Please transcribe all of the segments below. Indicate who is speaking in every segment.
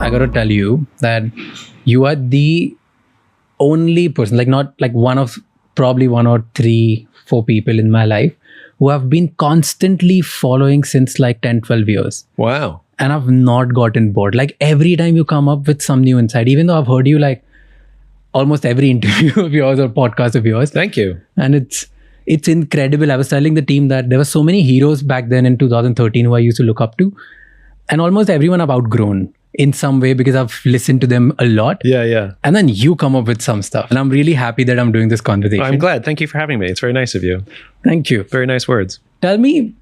Speaker 1: I gotta tell you that you are the only person, like not like one of probably 1 or 3, 4 people in my life who have been constantly following since like 10, 12 years.
Speaker 2: Wow.
Speaker 1: And I've not gotten bored. Like every time you come up with some new insight, even though I've heard you like almost every interview of yours or podcast of yours.
Speaker 2: Thank you.
Speaker 1: And it's incredible. I was telling the team that there were so many heroes back then in 2013 who I used to look up to. And almost everyone I've outgrown in some way because I've listened to them a lot.
Speaker 2: Yeah.
Speaker 1: And then you come up with some stuff. And I'm really happy that I'm doing this conversation.
Speaker 2: I'm glad. Thank you for having me. It's very nice of you.
Speaker 1: Thank you.
Speaker 2: Very nice words.
Speaker 1: Tell me,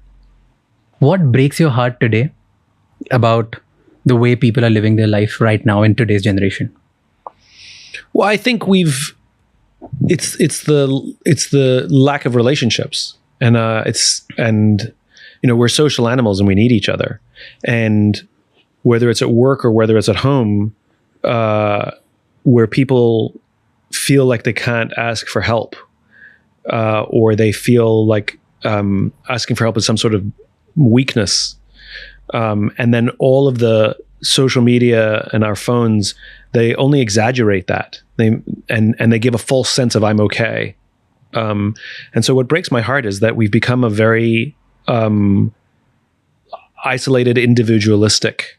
Speaker 1: what breaks your heart today about the way people are living their life right now in today's generation?
Speaker 2: Well, I think it's the lack of relationships, and we're social animals and we need each other. And whether it's at work or whether it's at home, where people feel like they can't ask for help, or they feel like asking for help is some sort of weakness. And then all of the social media and our phones, they only exaggerate that. They give a false sense of I'm okay. And so what breaks my heart is that we've become a very isolated, individualistic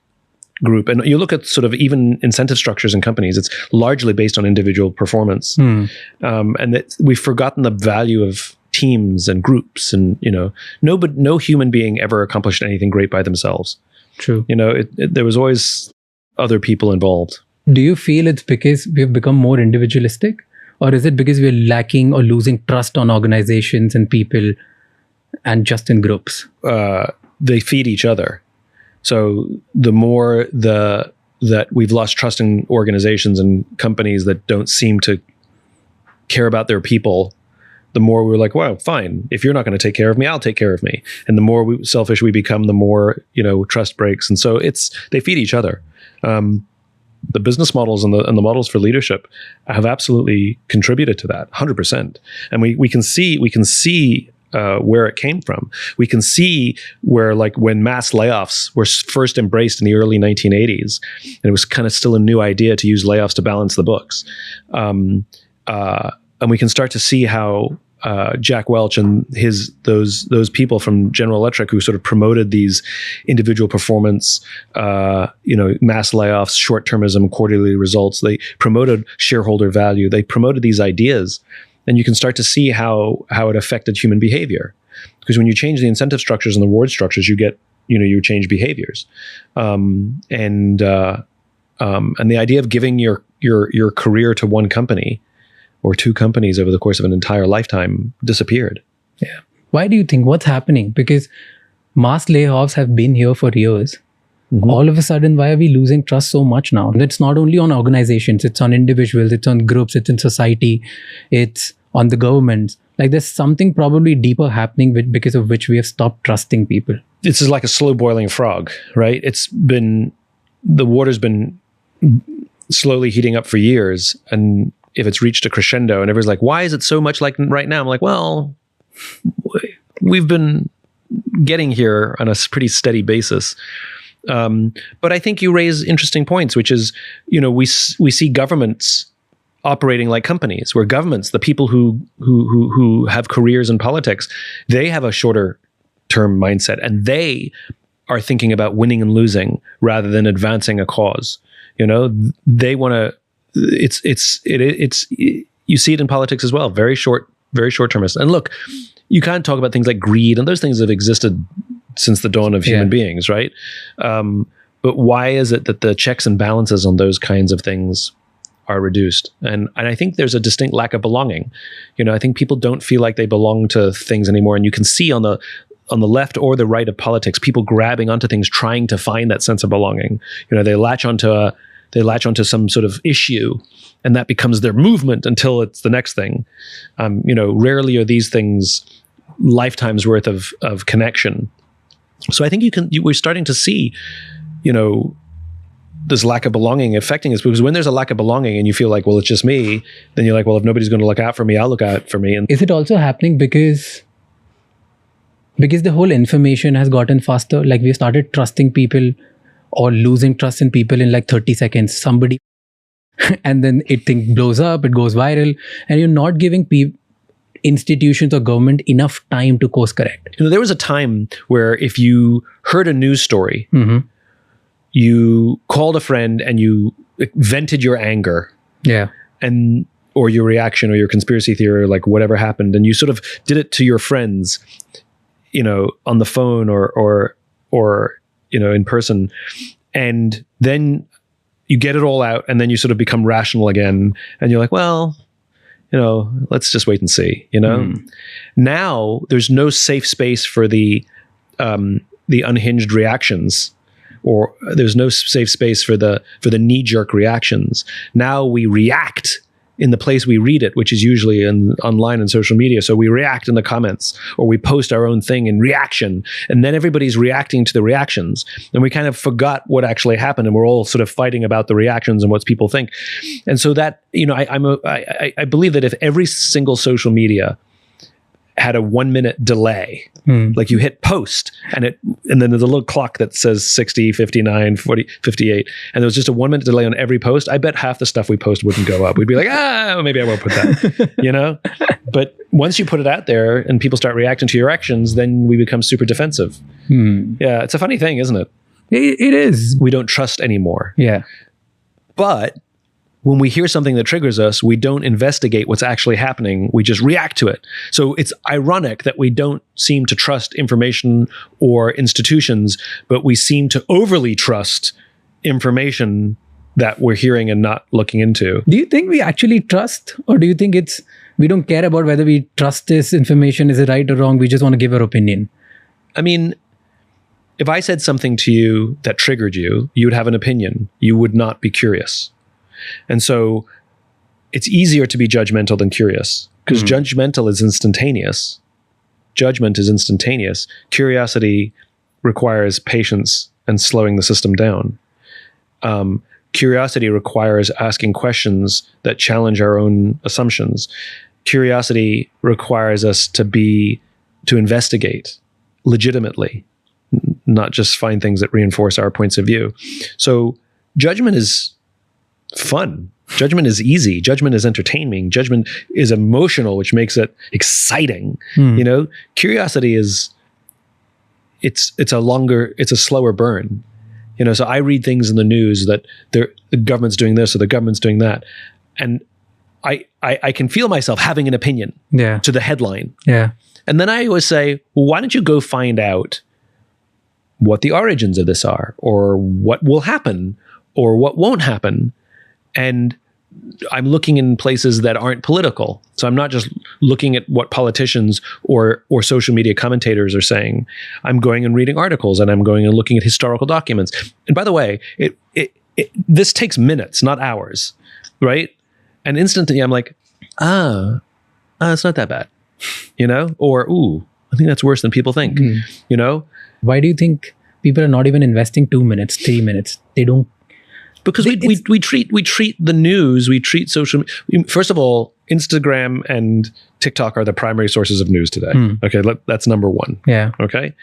Speaker 2: group. And you look at sort of even incentive structures in companies, it's largely based on individual performance. And that we've forgotten the value of teams and groups, and no human being ever accomplished anything great by themselves.
Speaker 1: True.
Speaker 2: There was always other people involved.
Speaker 1: Do you feel it's because we've become more individualistic, or is it because we're lacking or losing trust on organizations and people and just in groups?
Speaker 2: They feed each other. So the more that we've lost trust in organizations and companies that don't seem to care about their people, the more we're like, well, fine. If you're not going to take care of me, I'll take care of me. And the more selfish we become, the more, trust breaks. And so they feed each other. The business models and the models for leadership have absolutely contributed to that 100%. And we can see where it came from. We can see where, like, when mass layoffs were first embraced in the early 1980s, and it was kind of still a new idea to use layoffs to balance the books. And we can start to see how Jack Welch and those people from General Electric, who sort of promoted these individual performance, mass layoffs, short-termism, quarterly results. They promoted shareholder value. They promoted these ideas, and you can start to see how it affected human behavior. Because when you change the incentive structures and the reward structures, you change behaviors, and the idea of giving your career to one company or two companies over the course of an entire lifetime disappeared.
Speaker 1: Yeah. Why do you think? What's happening? Because mass layoffs have been here for years. Mm-hmm. All of a sudden, why are we losing trust so much now? And it's not only on organizations, it's on individuals, it's on groups, it's in society, it's on the governments. Like, there's something probably deeper happening because of which we have stopped trusting people.
Speaker 2: This is like a slow boiling frog, right? The water's been slowly heating up for years, and if it's reached a crescendo and everyone's like, why is it so much like right now? I'm like, well, we've been getting here on a pretty steady basis. But I think you raise interesting points, which is, we see governments operating like companies, where governments, the people who have careers in politics, they have a shorter term mindset, and they are thinking about winning and losing rather than advancing a cause. They want to. It's you see it in politics as well. Very short-termist. And look, you can't talk about things like greed, and those things have existed since the dawn of human beings, right? But why is it that the checks and balances on those kinds of things are reduced? And I think there's a distinct lack of belonging. I think people don't feel like they belong to things anymore. And you can see on the left or the right of politics, people grabbing onto things, trying to find that sense of belonging. They latch onto some sort of issue, and that becomes their movement until it's the next thing. Rarely are these things lifetimes worth of connection. So I think we're starting to see, this lack of belonging affecting us, because when there's a lack of belonging and you feel like, well, it's just me, then you're like, well, if nobody's going to look out for me, I'll look out for me. And
Speaker 1: is it also happening because the whole information has gotten faster? Like, we started trusting people or losing trust in people in like 30 seconds. Somebody, and then thing blows up, it goes viral, and you're not giving institutions or government enough time to course correct.
Speaker 2: There was a time where if you heard a news story,
Speaker 1: Mm-hmm.
Speaker 2: you called a friend and you vented your anger,
Speaker 1: Yeah.
Speaker 2: or your reaction or your conspiracy theory, or like whatever happened, and you sort of did it to your friends, on the phone or in person, and then you get it all out, and then you sort of become rational again, and you're like, well, let's just wait and see. Now there's no safe space for the unhinged reactions, or there's no safe space for the knee-jerk reactions. Now we react in the place we read it, which is usually online and social media. So we react in the comments, or we post our own thing in reaction, and then everybody's reacting to the reactions, and we kind of forgot what actually happened, and we're all sort of fighting about the reactions and what people think. And so that, I believe that if every single social media had a 1 minute delay, like you hit post and then there's a little clock that says 60, 59, 40, 58, and there was just a 1 minute delay on every post, I bet half the stuff we post wouldn't go up. We'd be like, maybe I won't put that, But once you put it out there and people start reacting to your actions, then we become super defensive. Yeah, it's a funny thing, isn't it?
Speaker 1: It is.
Speaker 2: We don't trust anymore.
Speaker 1: Yeah.
Speaker 2: But when we hear something that triggers us, we don't investigate what's actually happening. We just react to it. So it's ironic that we don't seem to trust information or institutions, but we seem to overly trust information that we're hearing and not looking into.
Speaker 1: Do you think we actually trust, or do you think we don't care about whether we trust this information, is it right or wrong? We just want to give our opinion.
Speaker 2: I mean, if I said something to you that triggered you, you would have an opinion. You would not be curious. And so it's easier to be judgmental than curious, because judgmental is instantaneous. Judgment is instantaneous. Curiosity requires patience and slowing the system down. Curiosity requires asking questions that challenge our own assumptions. Curiosity requires us to investigate legitimately, not just find things that reinforce our points of view. So judgment is fun. Judgment is easy. Judgment is entertaining. Judgment is emotional, which makes it exciting. Curiosity it's a slower burn. So I read things in the news that the government's doing this or the government's doing that, and I can feel myself having an opinion to the headline.
Speaker 1: Yeah.
Speaker 2: And then I always say, well, why don't you go find out what the origins of this are, or what will happen, or what won't happen? And I'm looking in places that aren't political. So I'm not just looking at what politicians or social media commentators are saying. I'm going and reading articles, and I'm going and looking at historical documents. And by the way, this takes minutes, not hours, right? And instantly I'm like, it's not that bad, or, ooh, I think that's worse than people think,
Speaker 1: Why do you think people are not even investing 2 minutes, 3 minutes? They don't.
Speaker 2: Because we treat the news, we treat social. First of all, Instagram and TikTok are the primary sources of news today. Okay, that's number one.
Speaker 1: Yeah.
Speaker 2: Okay.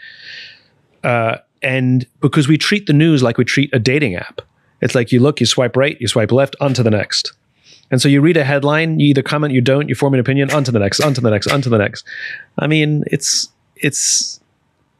Speaker 2: And because we treat the news like we treat a dating app, it's like you look, you swipe right, you swipe left, on to the next. And so you read a headline, you either comment, you don't, you form an opinion, on to the next, on to the next, on to the next. I mean, it's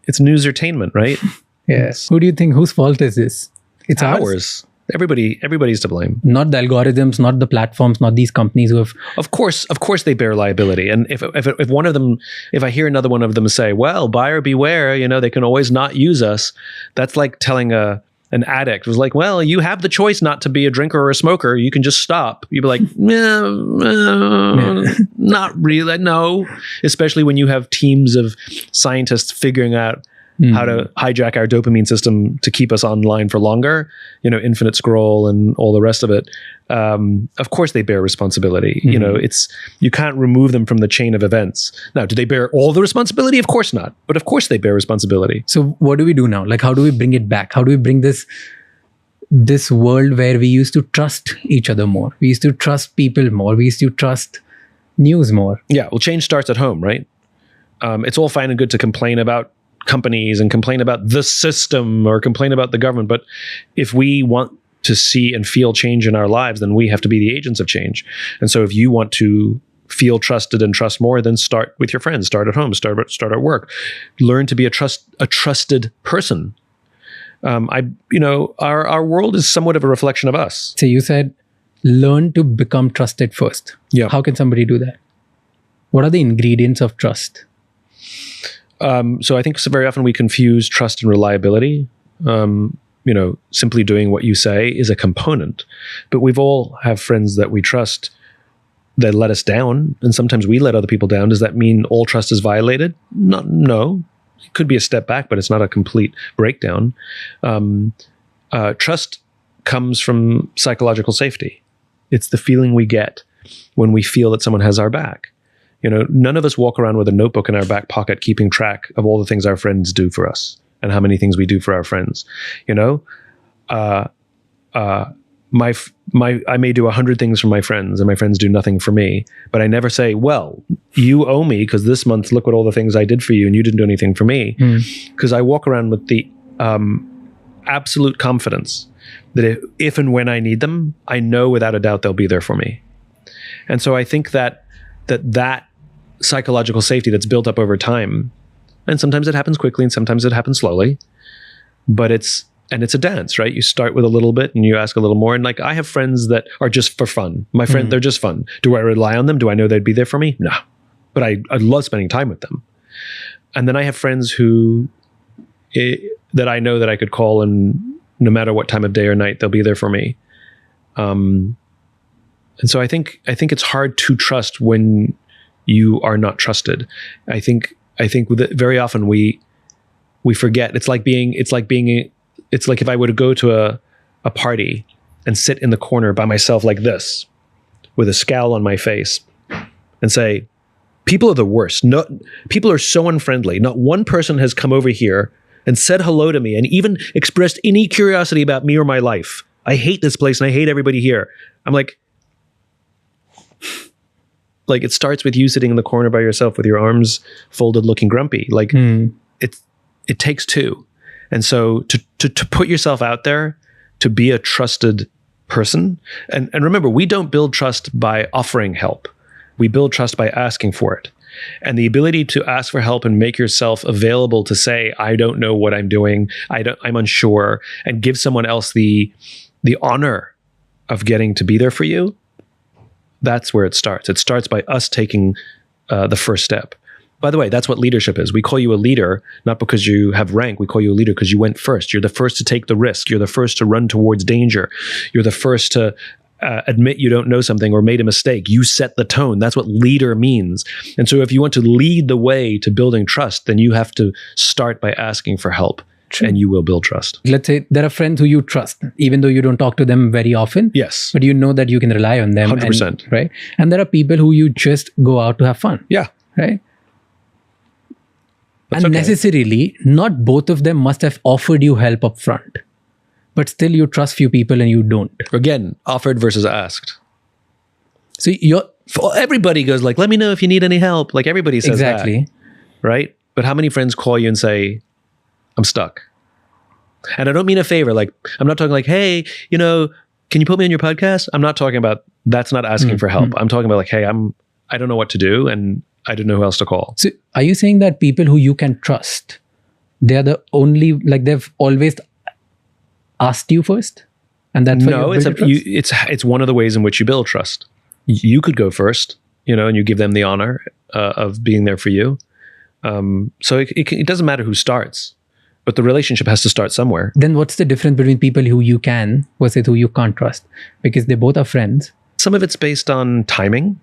Speaker 2: newsertainment, right?
Speaker 1: Yes. Who do you think, whose fault is this? It's
Speaker 2: ours. Everybody's to blame.
Speaker 1: Not the algorithms, not the platforms, not these companies who have.
Speaker 2: Of course, they bear liability. And if one of them, if I hear another one of them say, "Well, buyer beware," they can always not use us. That's like telling an addict was like, "Well, you have the choice not to be a drinker or a smoker. You can just stop." You'd be like, not really, no. Especially when you have teams of scientists figuring out how to hijack our dopamine system to keep us online for longer, infinite scroll and all the rest of it. Of course they bear responsibility. You can't remove them from the chain of events. Now, do they bear all the responsibility? Of course not. But of course they bear responsibility.
Speaker 1: So what do we do now? Like, how do we bring it back? How do we bring this world where we used to trust each other more? We used to trust people more. We used to trust news more.
Speaker 2: Yeah. Well, change starts at home, right? It's all fine and good to complain about companies and complain about the system or complain about the government. But if we want to see and feel change in our lives, then we have to be the agents of change. And so if you want to feel trusted and trust more, then start with your friends, start at home, start at work, learn to be a trusted person. Our world is somewhat of a reflection of us.
Speaker 1: So you said, learn to become trusted first.
Speaker 2: Yeah.
Speaker 1: How can somebody do that? What are the ingredients of trust?
Speaker 2: So I think very often we confuse trust and reliability. Simply doing what you say is a component, but we've all have friends that we trust that let us down, and sometimes we let other people down. Does that mean all trust is violated? No. It could be a step back, but it's not a complete breakdown. Trust comes from psychological safety. It's the feeling we get when we feel that someone has our back. None of us walk around with a notebook in our back pocket keeping track of all the things our friends do for us and how many things we do for our friends. I may do 100 things for my friends and my friends do nothing for me, but I never say, well, you owe me because this month, look what all the things I did for you and you didn't do anything for me. Because I walk around with the absolute confidence that if and when I need them, I know without a doubt they'll be there for me. And so I think that psychological safety that's built up over time, and sometimes it happens quickly and sometimes it happens slowly, but it's a dance, right? You start with a little bit and you ask a little more. And I have friends that are just for fun. My friend, they're just fun. Do I rely on them? Do I know they'd be there for me? No, but I love spending time with them. And then I have friends that I know that I could call, and no matter what time of day or night, they'll be there for me. And so I think it's hard to trust when you are not trusted. I think very often we forget. It's like if I were to go to a party and sit in the corner by myself like this, with a scowl on my face, and say, people are the worst. No, people are so unfriendly. Not one person has come over here and said hello to me and even expressed any curiosity about me or my life. I hate this place and I hate everybody here. I'm like it starts with you sitting in the corner by yourself with your arms folded looking grumpy. It takes two. And so to put yourself out there, to be a trusted person, and remember, we don't build trust by offering help. We build trust by asking for it. And the ability to ask for help and make yourself available to say, I don't know what I'm doing, I'm unsure, and give someone else the honor of getting to be there for you, that's where it starts. It starts by us taking the first step. By the way, that's what leadership is. We call you a leader, not because you have rank. We call you a leader because you went first. You're the first to take the risk. You're the first to run towards danger. You're the first to admit you don't know something or made a mistake. You set the tone. That's what leader means. And so if you want to lead the way to building trust, then you have to start by asking for help. True. And you will build trust.
Speaker 1: Let's say there are friends who you trust, even though you don't talk to them very often.
Speaker 2: Yes.
Speaker 1: But you know that you can rely on them.
Speaker 2: 100%.
Speaker 1: Right? And there are people who you just go out to have fun.
Speaker 2: Yeah.
Speaker 1: Right?
Speaker 2: That's
Speaker 1: and
Speaker 2: okay.
Speaker 1: necessarily, not both of them must have offered you help up front. But still you trust few people and you don't.
Speaker 2: Again, offered versus asked.
Speaker 1: So
Speaker 2: everybody goes let me know if you need any help. Everybody says
Speaker 1: exactly.
Speaker 2: that. Right? But how many friends call you and say, I'm stuck? And I don't mean a favor. I'm not talking hey, can you put me on your podcast? I'm not talking about, that's not asking for help. I'm talking about hey, I don't know what to do and I don't know who else to call.
Speaker 1: So are you saying that people who you can trust, they're the only, they've always asked you first? And that's why
Speaker 2: no, it's one of the ways in which you build trust. You could go first, and you give them the honor of being there for you. So it doesn't matter who starts, but the relationship has to start somewhere.
Speaker 1: Then what's the difference between people who you can versus who you can't trust? Because they both are friends.
Speaker 2: Some of it's based on timing.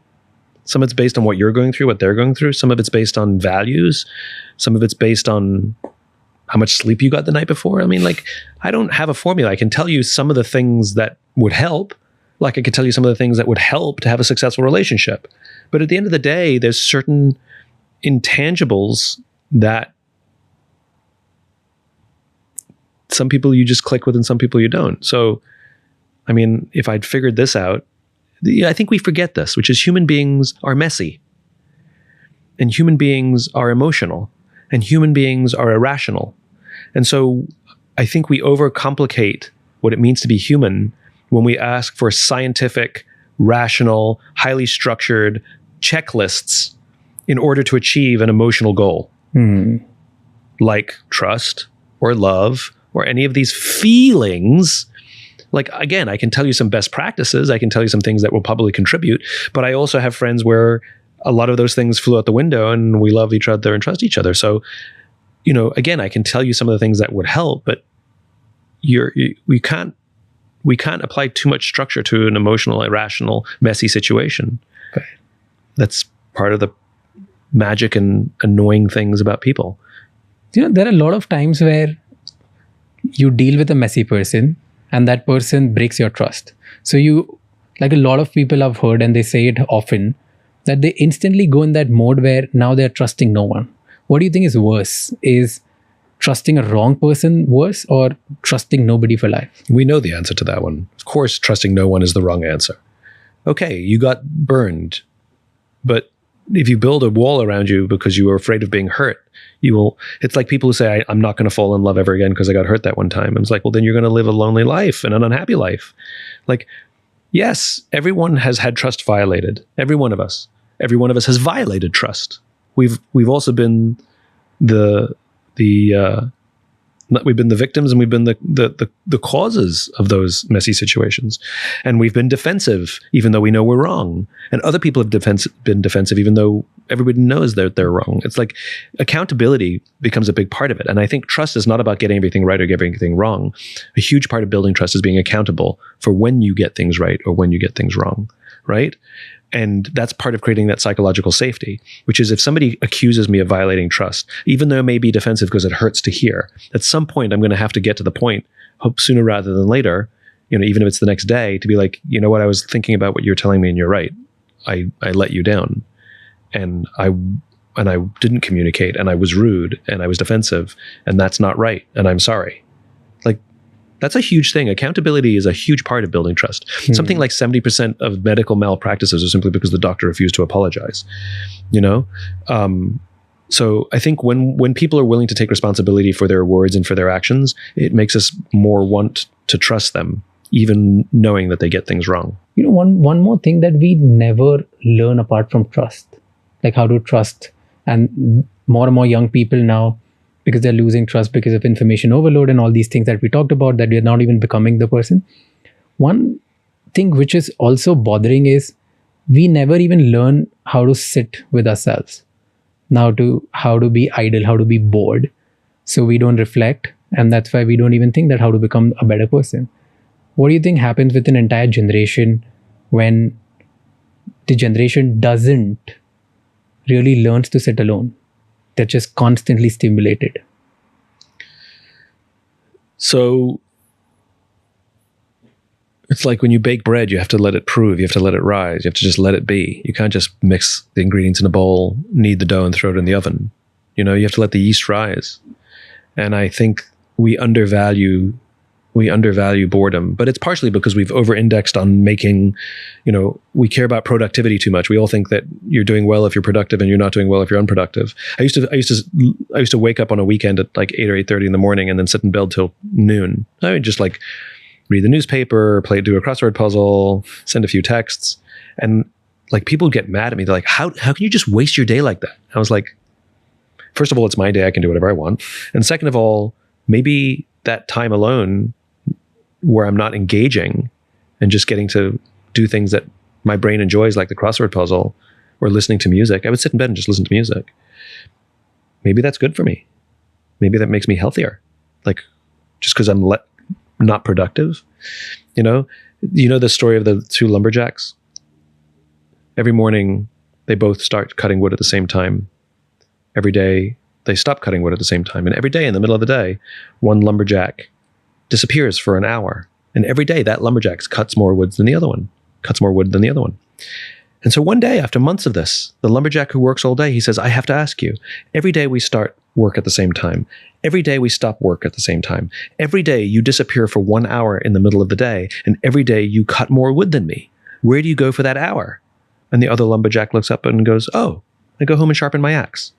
Speaker 2: Some of it's based on what you're going through, what they're going through. Some of it's based on values. Some of it's based on how much sleep you got the night before. I don't have a formula. I can tell you some of the things that would help. I could tell you some of the things that would help to have a successful relationship. But at the end of the day, there's certain intangibles that some people you just click with and some people you don't. So, if I'd figured this out, I think we forget this, which is human beings are messy and human beings are emotional. and human beings are irrational. And so I think we overcomplicate what it means to be human when we ask for scientific, rational, highly structured checklists in order to achieve an emotional goal. Like trust or love or any of these feelings. Like, again, I can tell you some best practices. I can tell you some things that will probably contribute. But I also have friends where a lot of those things flew out the window and we love each other and trust each other. So, again, I can tell you some of the things that would help, but we can't apply too much structure to an emotional, irrational, messy situation.
Speaker 1: Right.
Speaker 2: That's part of the magic and annoying things about people.
Speaker 1: There are a lot of times where you deal with a messy person and that person breaks your trust. So like a lot of people I've heard, and they say it often, that they instantly go in that mode where now they're trusting no one. What do you think is worse? Is trusting a wrong person worse, or trusting nobody for life?
Speaker 2: We know the answer to that one. Of course, trusting no one is the wrong answer. Okay, you got burned, but if you build a wall around you because you were afraid of being hurt, it's like people who say, I'm not going to fall in love ever again because I got hurt that one time. And it's like, well, then you're going to live a lonely life and an unhappy life. Like, yes, everyone has had trust violated. Every one of us has violated trust. We've also been we've been the victims, and we've been the causes of those messy situations. And we've been defensive, even though we know we're wrong. And other people have been defensive, even though everybody knows that they're wrong. It's like accountability becomes a big part of it. And I think trust is not about getting everything right or getting everything wrong. A huge part of building trust is being accountable for when you get things right or when you get things wrong, right? And that's part of creating that psychological safety, which is if somebody accuses me of violating trust, even though it may be defensive because it hurts to hear, at some point I'm going to have to get to the point, hope sooner rather than later, even if it's the next day, to be like, you know what, I was thinking about what you're telling me and you're right. I let you down, and I didn't communicate, and I was rude, and I was defensive, and that's not right, and I'm sorry. Like, that's a huge thing. Accountability is a huge part of building trust. Something like 70% of medical malpractices are simply because the doctor refused to apologize. So I think when people are willing to take responsibility for their words and for their actions, it makes us more want to trust them, even knowing that they get things wrong.
Speaker 1: One more thing that we never learn apart from trust, like how to trust. And more and more young people now, because they're losing trust because of information overload and all these things that we talked about, that we're not even becoming the person. One thing which is also bothering is we never even learn how to sit with ourselves. Now how to be idle, how to be bored. So we don't reflect, and that's why we don't even think that how to become a better person. What do you think happens with an entire generation when the generation doesn't really learns to sit alone? They're just constantly stimulated.
Speaker 2: So it's like when you bake bread, you have to let it prove, you have to let it rise, you have to just let it be. You can't just mix the ingredients in a bowl, knead the dough, and throw it in the oven. You have to let the yeast rise. And I think we undervalue boredom, but it's partially because we've over-indexed on making, we care about productivity too much. We all think that you're doing well if you're productive and you're not doing well if you're unproductive. I used to wake up on a weekend at like 8 or 8:30 in the morning and then sit in bed till noon. I would just like read the newspaper, do a crossword puzzle, send a few texts. And like people get mad at me. They're like, how can you just waste your day like that? I was like, first of all, it's my day. I can do whatever I want. And second of all, maybe that time alone where I'm not engaging and just getting to do things that my brain enjoys, like the crossword puzzle or listening to music. I would sit in bed and just listen to music. Maybe that's good for me. Maybe that makes me healthier. Like, just because I'm not productive. The story of the two lumberjacks? Every morning, they both start cutting wood at the same time. Every day, they stop cutting wood at the same time. And every day, in the middle of the day, one lumberjack disappears for an hour. And every day that lumberjack cuts more wood than the other one. And so one day, after months of this, the lumberjack who works all day, he says, I have to ask you, every day we start work at the same time. Every day we stop work at the same time. Every day you disappear for 1 hour in the middle of the day. And every day you cut more wood than me. Where do you go for that hour? And the other lumberjack looks up and goes, oh, I go home and sharpen my axe.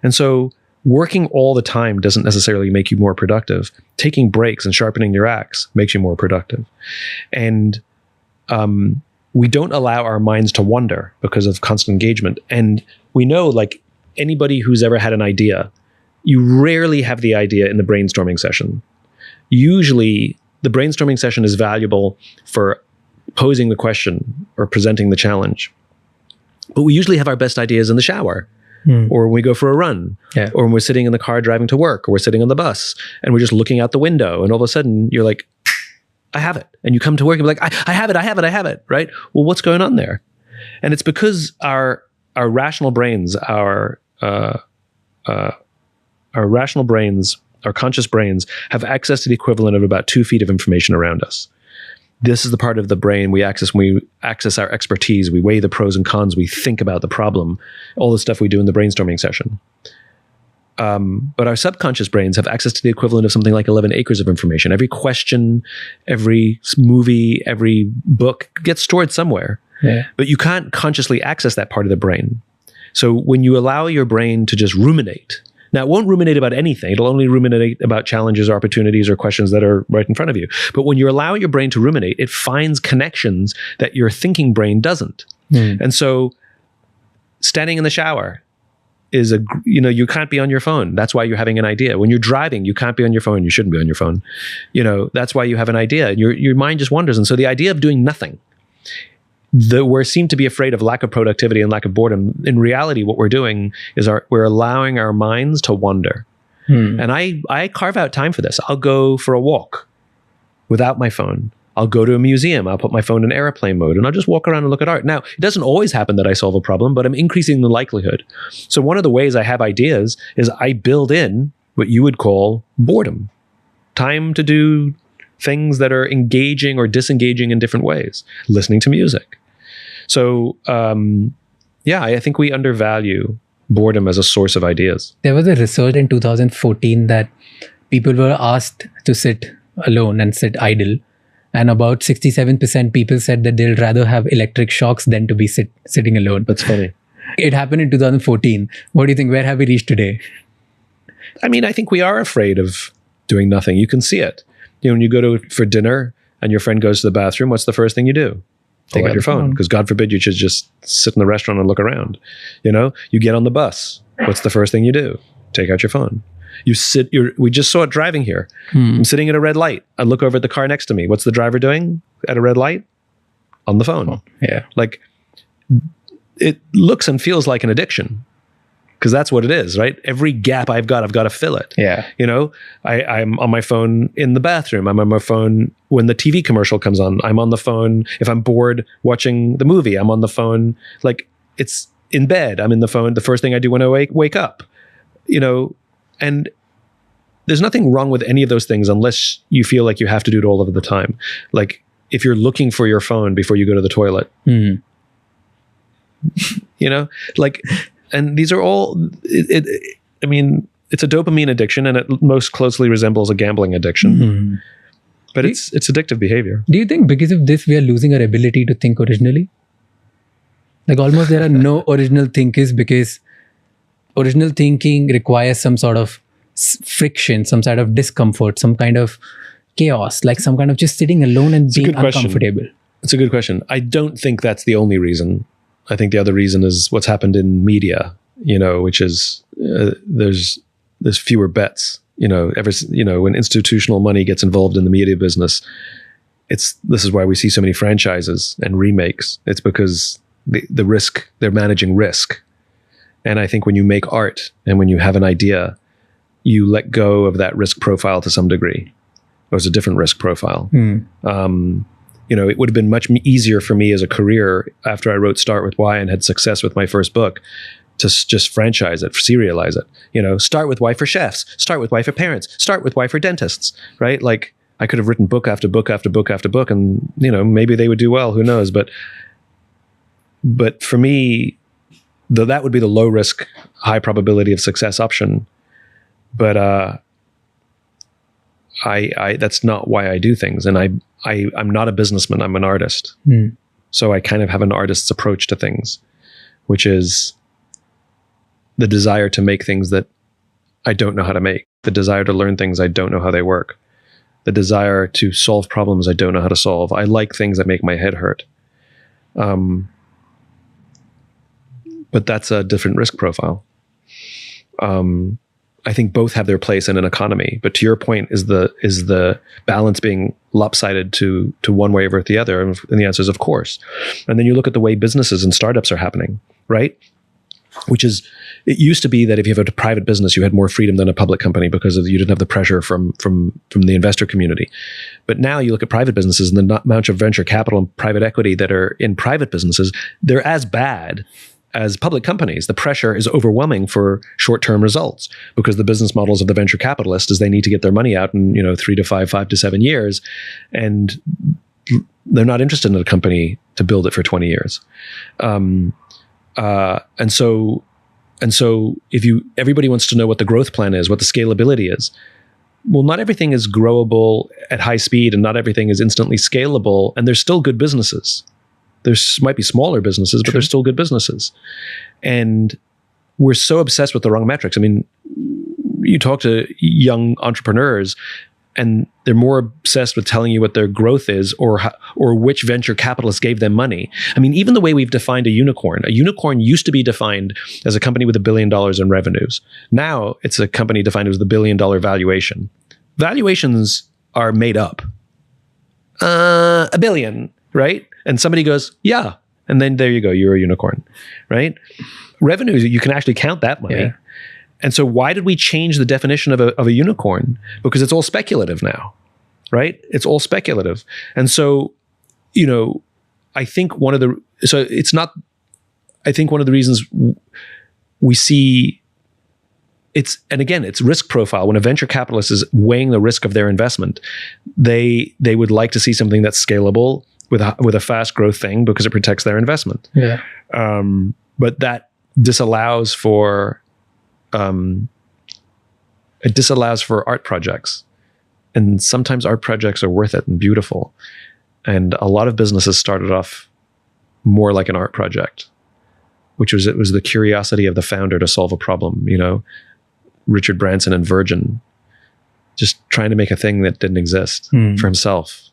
Speaker 2: And so working all the time doesn't necessarily make you more productive. Taking breaks and sharpening your axe makes you more productive. And we don't allow our minds to wander because of constant engagement. And we know, like, anybody who's ever had an idea, you rarely have the idea in the brainstorming session. Usually, the brainstorming session is valuable for posing the question or presenting the challenge. But we usually have our best ideas in the shower, or when we go for a run, or when we're sitting in the car driving to work, or we're sitting on the bus and we're just looking out the window, and all of a sudden you're like, I have it. And you come to work and be like, I have it, right? Well, what's going on there? And it's because our rational brains, our conscious brains have access to the equivalent of about 2 feet of information around us. This is the part of the brain we access when we access our expertise. We weigh the pros and cons. We think about the problem, all the stuff we do in the brainstorming session. But our subconscious brains have access to the equivalent of something like 11 acres of information. Every question, every movie, every book gets stored somewhere. Yeah. But you can't consciously access that part of the brain. So when you allow your brain to just ruminate, now it won't ruminate about anything. It'll only ruminate about challenges or opportunities or questions that are right in front of you. But when you allow your brain to ruminate, it finds connections that your thinking brain doesn't. And so standing in the shower is you can't be on your phone. That's why you're having an idea. When you're driving, you can't be on your phone. You shouldn't be on your phone. That's why you have an idea. Your mind just wanders. And so the idea of doing nothing, we seem to be afraid of lack of productivity and lack of boredom. In reality, what we're doing is we're allowing our minds to wander. And I carve out time for this. I'll go for a walk without my phone. I'll go to a museum. I'll put my phone in airplane mode and I'll just walk around and look at art. Now, it doesn't always happen that I solve a problem, but I'm increasing the likelihood. So one of the ways I have ideas is I build in what you would call boredom. Time to do things that are engaging or disengaging in different ways. Listening to music. So, I think we undervalue boredom as a source of ideas.
Speaker 1: There was a research in 2014 that people were asked to sit alone and sit idle. And about 67% people said that they'll rather have electric shocks than to be sitting alone.
Speaker 2: That's funny.
Speaker 1: It happened in 2014. What do you think? Where have we reached today?
Speaker 2: I mean, I think we are afraid of doing nothing. You can see it. When you go for dinner and your friend goes to the bathroom, what's the first thing you do? Take out your phone, because God forbid you should just sit in the restaurant and look around. You get on the bus. What's the first thing you do? Take out your phone. We just saw it driving here. I'm sitting at a red light. I look over at the car next to me. What's the driver doing at a red light? On the phone.
Speaker 1: Yeah.
Speaker 2: Like, it looks and feels like an addiction, because that's what it is, right? Every gap I've got to fill it.
Speaker 1: Yeah.
Speaker 2: I'm on my phone in the bathroom. I'm on my phone when the TV commercial comes on. I'm on the phone if I'm bored watching the movie. I'm on the phone. Like, it's in bed. I'm in the phone. The first thing I do when I wake up, and there's nothing wrong with any of those things unless you feel like you have to do it all of the time. Like, if you're looking for your phone before you go to the toilet, and these are all, it's a dopamine addiction, and it most closely resembles a gambling addiction. But it's addictive behavior.
Speaker 1: Do you think because of this, we are losing our ability to think originally? Like, almost there are no original thinkers, because original thinking requires some sort of friction, some sort of discomfort, some kind of chaos, like some kind of just sitting alone and being uncomfortable.
Speaker 2: It's a good question. I don't think that's the only reason. I think the other reason is what's happened in media, which is there's fewer bets. When institutional money gets involved in the media business, this is why we see so many franchises and remakes. It's because the risk, they're managing risk. And I think when you make art and when you have an idea, you let go of that risk profile to some degree. Or it's a different risk profile. It would have been much easier for me as a career after I wrote Start With Why and had success with my first book to just franchise it, serialize it. Start with Why for chefs, Start with Why for parents, Start with Why for dentists, right? Like, I could have written book after book after book after book, and maybe they would do well, who knows? But for me, though, that would be the low risk, high probability of success option. But I that's not why I do things. And I'm not a businessman, I'm an artist. So I kind of have an artist's approach to things, which is the desire to make things that I don't know how to make, the desire to learn things I don't know how they work, the desire to solve problems I don't know how to solve. I like things that make my head hurt. But that's a different risk profile. I think both have their place in an economy. But to your point, is the balance being lopsided to one way or the other? And the answer is of course. And then you look at the way businesses and startups are happening, right? Which is, it used to be that if you have a private business, you had more freedom than a public company because you didn't have the pressure from the investor community. But now you look at private businesses and the amount of venture capital and private equity that are in private businesses, they're as bad as public companies. The pressure is overwhelming for short-term results because the business models of the venture capitalist is they need to get their money out in 3 to 5 to 7 years, and they're not interested in a company to build it for 20 years. And so if everybody wants to know what the growth plan is, what the scalability is. Well, not everything is growable at high speed and not everything is instantly scalable. And there's still good businesses. There might be smaller businesses, but there's still good businesses. And we're so obsessed with the wrong metrics. I mean, you talk to young entrepreneurs and they're more obsessed with telling you what their growth is or which venture capitalist gave them money. I mean, even the way we've defined a unicorn used to be defined as a company with $1 billion in revenues. Now it's a company defined as the $1 billion valuation. Valuations are made up. $1 billion, right? And somebody goes, yeah. And then there you go, you're a unicorn, right? Revenues, you can actually count that money.
Speaker 1: Yeah.
Speaker 2: And so why did we change the definition of a unicorn? Because it's all speculative now, right? It's all speculative. And so, I think one of the reasons we see it's risk profile. When a venture capitalist is weighing the risk of their investment, they would like to see something that's scalable with a fast growth thing because it protects their investment.
Speaker 1: Yeah.
Speaker 2: But that disallows for art projects. And sometimes art projects are worth it and beautiful. And a lot of businesses started off more like an art project, it was the curiosity of the founder to solve a problem, Richard Branson and Virgin, just trying to make a thing that didn't exist for himself,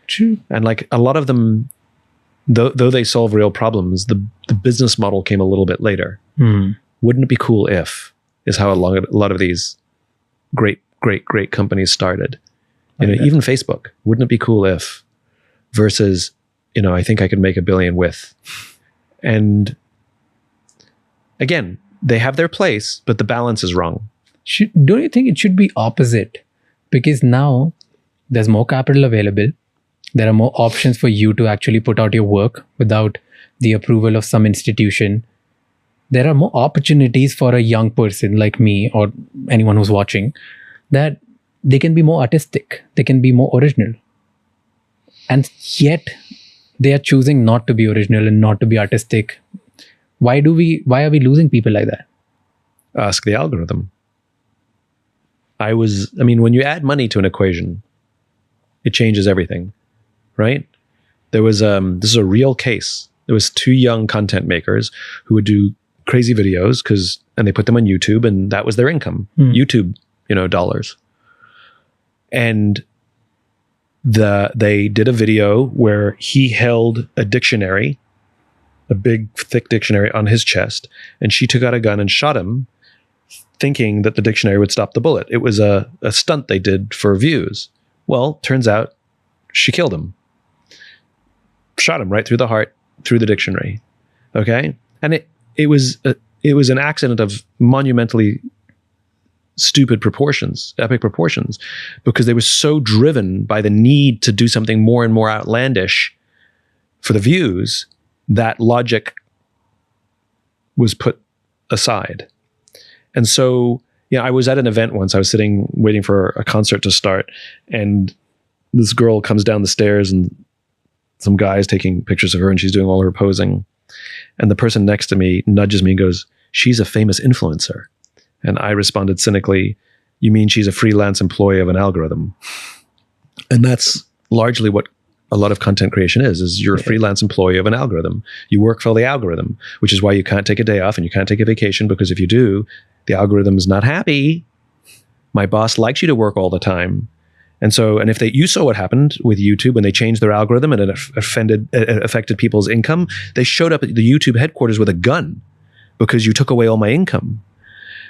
Speaker 1: True.
Speaker 2: And like a lot of them, though they solve real problems, the business model came a little bit later. Wouldn't it be cool if, is how a lot of these great companies started. Even Facebook, wouldn't it be cool if, versus, I think I could make $1 billion with. And again, they have their place, but the balance is wrong.
Speaker 1: Don't you think it should be opposite? Because now there's more capital available. There are more options for you to actually put out your work without the approval of some institution. There are more opportunities for a young person like me or anyone who's watching that they can be more artistic. They can be more original. And yet they are choosing not to be original and not to be artistic. Why are we losing people like that?
Speaker 2: Ask the algorithm. When you add money to an equation, it changes everything, right? There was, this is a real case. There was 2 young content makers who would do crazy videos and they put them on YouTube and that was their income. YouTube, dollars. And they did a video where he held a dictionary, a big thick dictionary on his chest, and she took out a gun and shot him thinking that the dictionary would stop the bullet. It was a stunt they did for views. Well, turns out she killed him. Shot him right through the heart, through the dictionary. Okay? And it was an accident of monumentally stupid proportions, epic proportions, because they were so driven by the need to do something more and more outlandish for the views that logic was put aside. And so, I was at an event once. I was sitting waiting for a concert to start, and this girl comes down the stairs and some guy is taking pictures of her and she's doing all her posing. And the person next to me nudges me and goes, "She's a famous influencer." And I responded cynically, "You mean she's a freelance employee of an algorithm?" And that's largely what a lot of content creation is you're a freelance employee of an algorithm. You work for the algorithm, which is why you can't take a day off and you can't take a vacation, because if you do, the algorithm is not happy. My boss likes you to work all the time. And if you saw what happened with YouTube when they changed their algorithm and it affected people's income, they showed up at the YouTube headquarters with a gun because you took away all my income.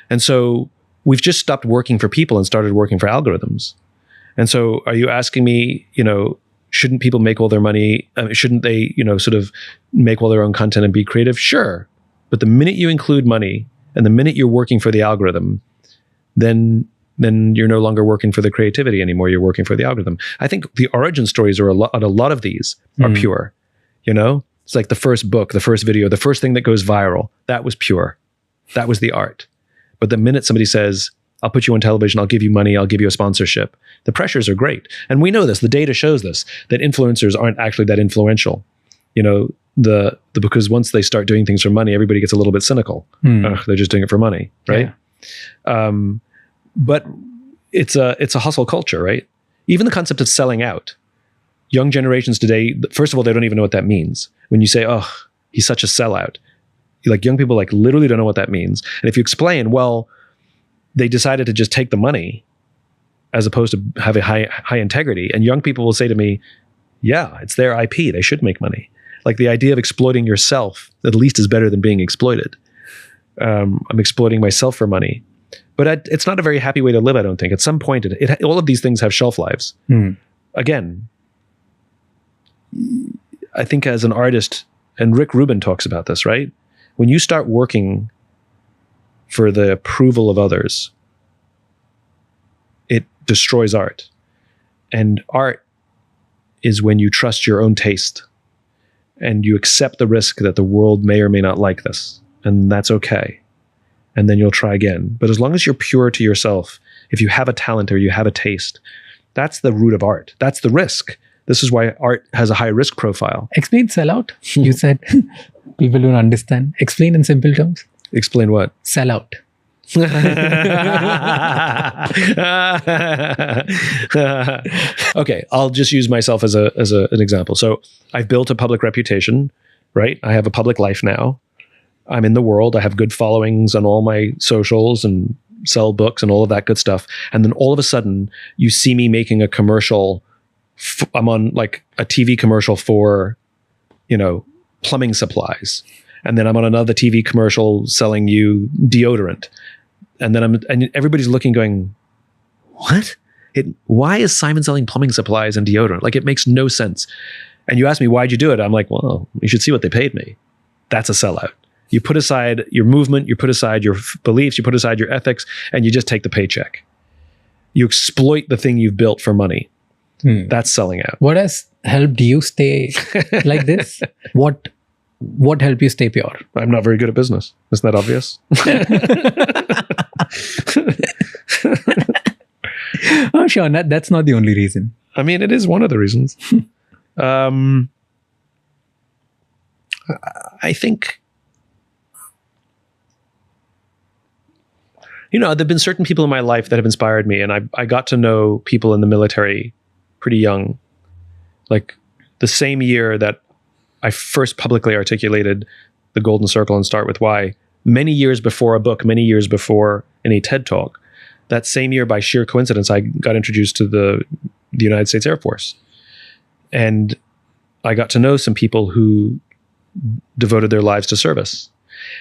Speaker 2: And so we've just stopped working for people and started working for algorithms. And so are you asking me, shouldn't people make all their money? Shouldn't they, sort of make all their own content and be creative? Sure. But the minute you include money and the minute you're working for the algorithm, then you're no longer working for the creativity anymore. You're working for the algorithm. I think the origin stories are a lot of these are pure. It's like the first book, the first video, the first thing that goes viral. That was pure. That was the art. But the minute somebody says, I'll put you on television, I'll give you money, I'll give you a sponsorship, the pressures are great. And we know this, the data shows this, that influencers aren't actually that influential. Because once they start doing things for money, everybody gets a little bit cynical. Ugh, they're just doing it for money, right? Yeah. But it's a hustle culture, right? Even the concept of selling out. Young generations today, first of all, they don't even know what that means. When you say, oh, he's such a sellout, young people literally don't know what that means. And if you explain, well, they decided to just take the money as opposed to have a high integrity. And young people will say to me, yeah, it's their IP. They should make money. The idea of exploiting yourself at least is better than being exploited. I'm exploiting myself for money. But it's not a very happy way to live, I don't think. At some point, all of these things have shelf lives. Again, I think as an artist, and Rick Rubin talks about this, right? When you start working for the approval of others, it destroys art. And art is when you trust your own taste and you accept the risk that the world may or may not like this. And that's okay. And then you'll try again. But as long as you're pure to yourself, if you have a talent or you have a taste, that's the root of art. That's the risk. This is why art has a high risk profile.
Speaker 1: Explain sellout. You said people don't understand. Explain in simple terms.
Speaker 2: Explain what?
Speaker 1: Sellout.
Speaker 2: Okay, I'll just use myself as an example. So I've built a public reputation, right? I have a public life now. I'm in the world. I have good followings on all my socials and sell books and all of that good stuff. And then all of a sudden, you see me making a commercial. I'm on a TV commercial for, plumbing supplies. And then I'm on another TV commercial selling you deodorant. And then and everybody's looking going, what? Why is Simon selling plumbing supplies and deodorant? It makes no sense. And you ask me, why'd you do it? I'm like, well, you should see what they paid me. That's a sellout. You put aside your movement, you put aside your beliefs, you put aside your ethics, and you just take the paycheck. You exploit the thing you've built for money. That's selling out.
Speaker 1: What has helped you stay like this? What helped you stay pure?
Speaker 2: I'm not very good at business. Isn't that obvious?
Speaker 1: Oh, sure. That's not the only reason.
Speaker 2: I mean, it is one of the reasons. I think, there have been certain people in my life that have inspired me, and I got to know people in the military pretty young. The same year that I first publicly articulated the Golden Circle and Start With Why, many years before a book, many years before any TED Talk, that same year, by sheer coincidence, I got introduced to the United States Air Force. And I got to know some people who devoted their lives to service.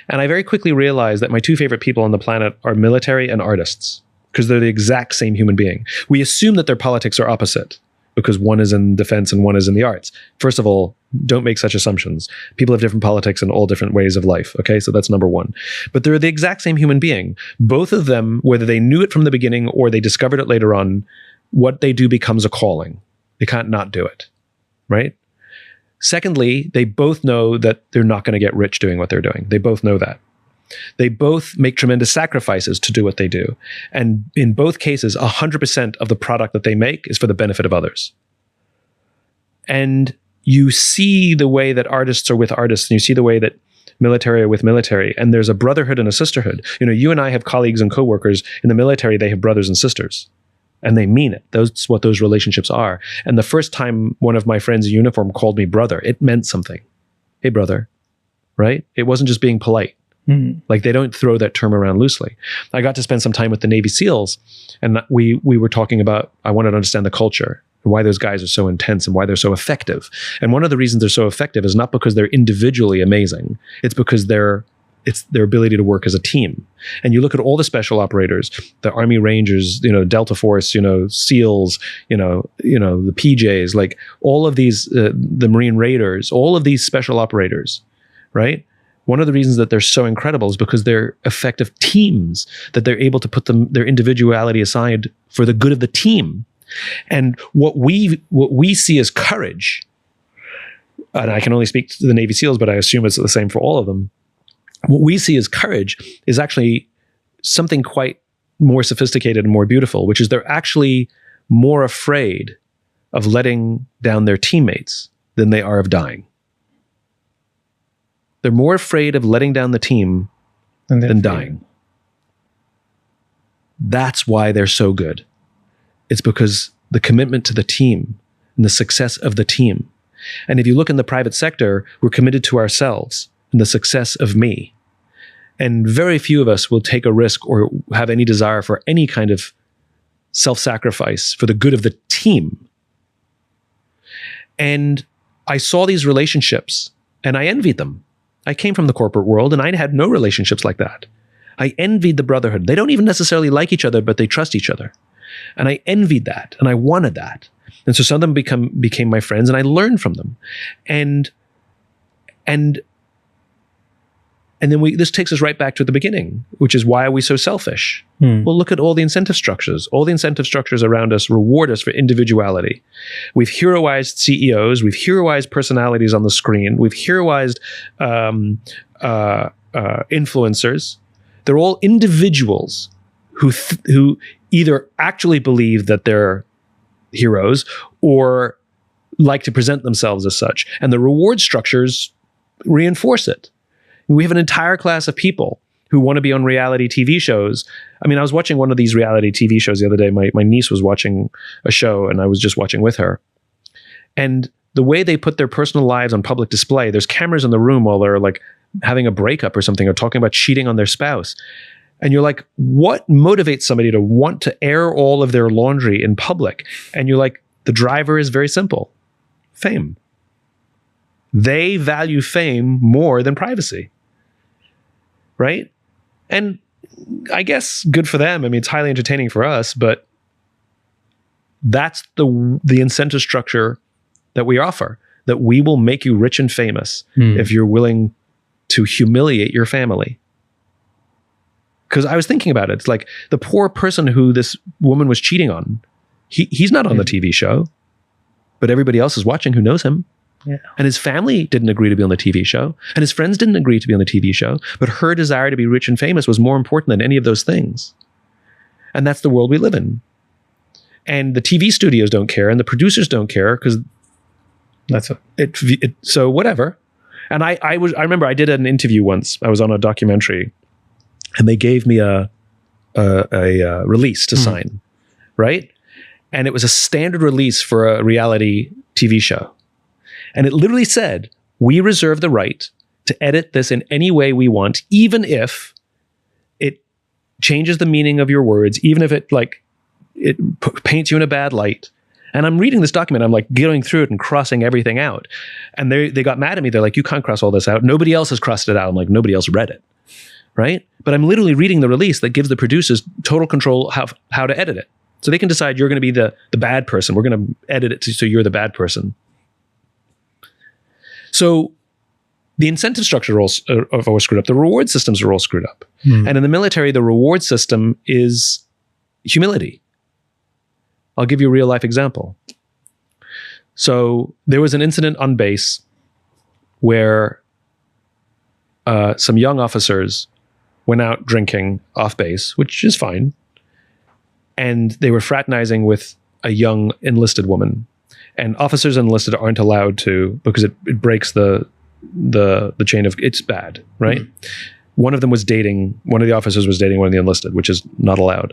Speaker 2: And I very quickly realized that my two favorite people on the planet are military and artists, because they're the exact same human being. We assume that their politics are opposite, because one is in defense and one is in the arts. First of all, don't make such assumptions. People have different politics and all different ways of life. Okay, so that's number one. But they're the exact same human being. Both of them, whether they knew it from the beginning or they discovered it later on, what they do becomes a calling. They can't not do it, right? Secondly, they both know that they're not going to get rich doing what they're doing. They both know that. They both make tremendous sacrifices to do what they do. And in both cases, 100% of the product that they make is for the benefit of others. And you see the way that artists are with artists, and you see the way that military are with military, and there's a brotherhood and a sisterhood. You and I have colleagues and coworkers in the military. They have brothers and sisters. And they mean it. That's what those relationships are. And the first time one of my friends in uniform called me brother, it meant something. Hey, brother, right? It wasn't just being polite. Like they don't throw that term around loosely. I got to spend some time with the Navy SEALs, and we were talking about, I wanted to understand the culture and why those guys are so intense and why they're so effective. And one of the reasons they're so effective is not because they're individually amazing. It's because it's their ability to work as a team. And you look at all the special operators, the Army Rangers, Delta Force, SEALs, the PJs, like all of these, the Marine Raiders, all of these special operators, right? One of the reasons that they're so incredible is because they're effective teams, that they're able to put their individuality aside for the good of the team. And what we see as courage, and I can only speak to the Navy SEALs, but I assume it's the same for all of them. What we see as courage is actually something quite more sophisticated and more beautiful, which is they're actually more afraid of letting down their teammates than they are of dying. They're more afraid of letting down the team than dying. That's why they're so good. It's because the commitment to the team and the success of the team. And if you look in the private sector, we're committed to ourselves and the success of me. And very few of us will take a risk or have any desire for any kind of self-sacrifice for the good of the team. And I saw these relationships and I envied them. I came from the corporate world and I had no relationships like that. I envied the brotherhood. They don't even necessarily like each other, but they trust each other. And I envied that and I wanted that. And so some of them became my friends and I learned from them. And then this takes us right back to the beginning, which is why are we so selfish? Well, look at all the incentive structures. All the incentive structures around us reward us for individuality. We've heroized CEOs. We've heroized personalities on the screen. We've heroized influencers. They're all individuals who either actually believe that they're heroes or like to present themselves as such. And the reward structures reinforce it. We have an entire class of people who want to be on reality TV shows. I mean, I was watching one of these reality TV shows the other day. My niece was watching a show and I was just watching with her. And the way they put their personal lives on public display, there's cameras in the room while they're like having a breakup or something or talking about cheating on their spouse. And you're like, what motivates somebody to want to air all of their laundry in public? And you're like, the driver is very simple. Fame. They value fame more than privacy. Right? And I guess good for them. I mean, it's highly entertaining for us, but that's the incentive structure that we offer, that we will make you rich and famous if you're willing to humiliate your family. Because I was thinking about it. It's like the poor person who this woman was cheating on, he's not on the TV show, but everybody else is watching who knows him. Yeah. And his family didn't agree to be on the TV show. And his friends didn't agree to be on the TV show. But her desire to be rich and famous was more important than any of those things. And that's the world we live in. And the TV studios don't care. And the producers don't care because that's it. So whatever. And I remember I did an interview once. I was on a documentary. And they gave me a release to sign. Right? And it was a standard release for a reality TV show. And it literally said, we reserve the right to edit this in any way we want, even if it changes the meaning of your words, even if it paints you in a bad light. And I'm reading this document, I'm like going through it and crossing everything out. And they got mad at me. They're like, you can't cross all this out. Nobody else has crossed it out. I'm like, nobody else read it. Right? But I'm literally reading the release that gives the producers total control how to edit it. So they can decide you're going to be the bad person. We're going to edit it so you're the bad person. So the incentive structure are all screwed up. The reward systems are all screwed up. And in the military, the reward system is humility. I'll give you a real life example. So there was an incident on base where some young officers went out drinking off base, which is fine. And they were fraternizing with a young enlisted woman. And officers enlisted aren't allowed to, because it breaks the chain of, it's bad, right? One of the officers was dating one of the enlisted, which is not allowed.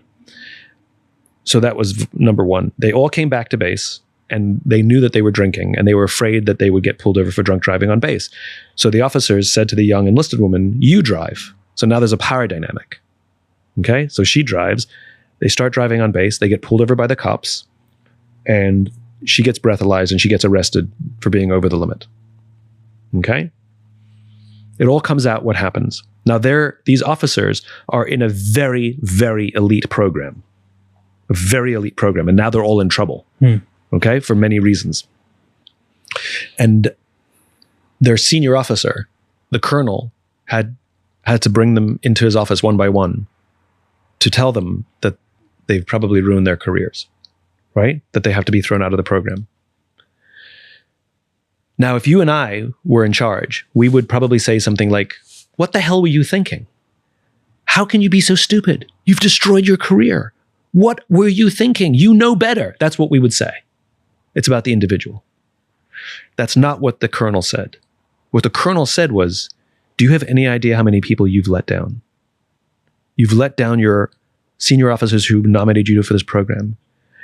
Speaker 2: So that was number one. They all came back to base, and they knew that they were drinking, and they were afraid that they would get pulled over for drunk driving on base. So the officers said to the young enlisted woman, "You drive." So now there's a power dynamic. Okay, so she drives. They start driving on base. They get pulled over by the cops, and she gets breathalyzed and she gets arrested for being over the limit. Okay, it all comes out what happens. Now these officers are in a very, very elite program, a very elite program, and now they're all in trouble. Okay, for many reasons. And their senior officer, the colonel, had to bring them into his office one by one to tell them that they've probably ruined their careers, right? That they have to be thrown out of the program. Now, if you and I were in charge, we would probably say something like, "What the hell were you thinking? How can you be so stupid? You've destroyed your career. What were you thinking? You know better." That's what we would say. It's about the individual. That's not what the colonel said. What the colonel said was, "Do you have any idea how many people you've let down? You've let down your senior officers who nominated you for this program.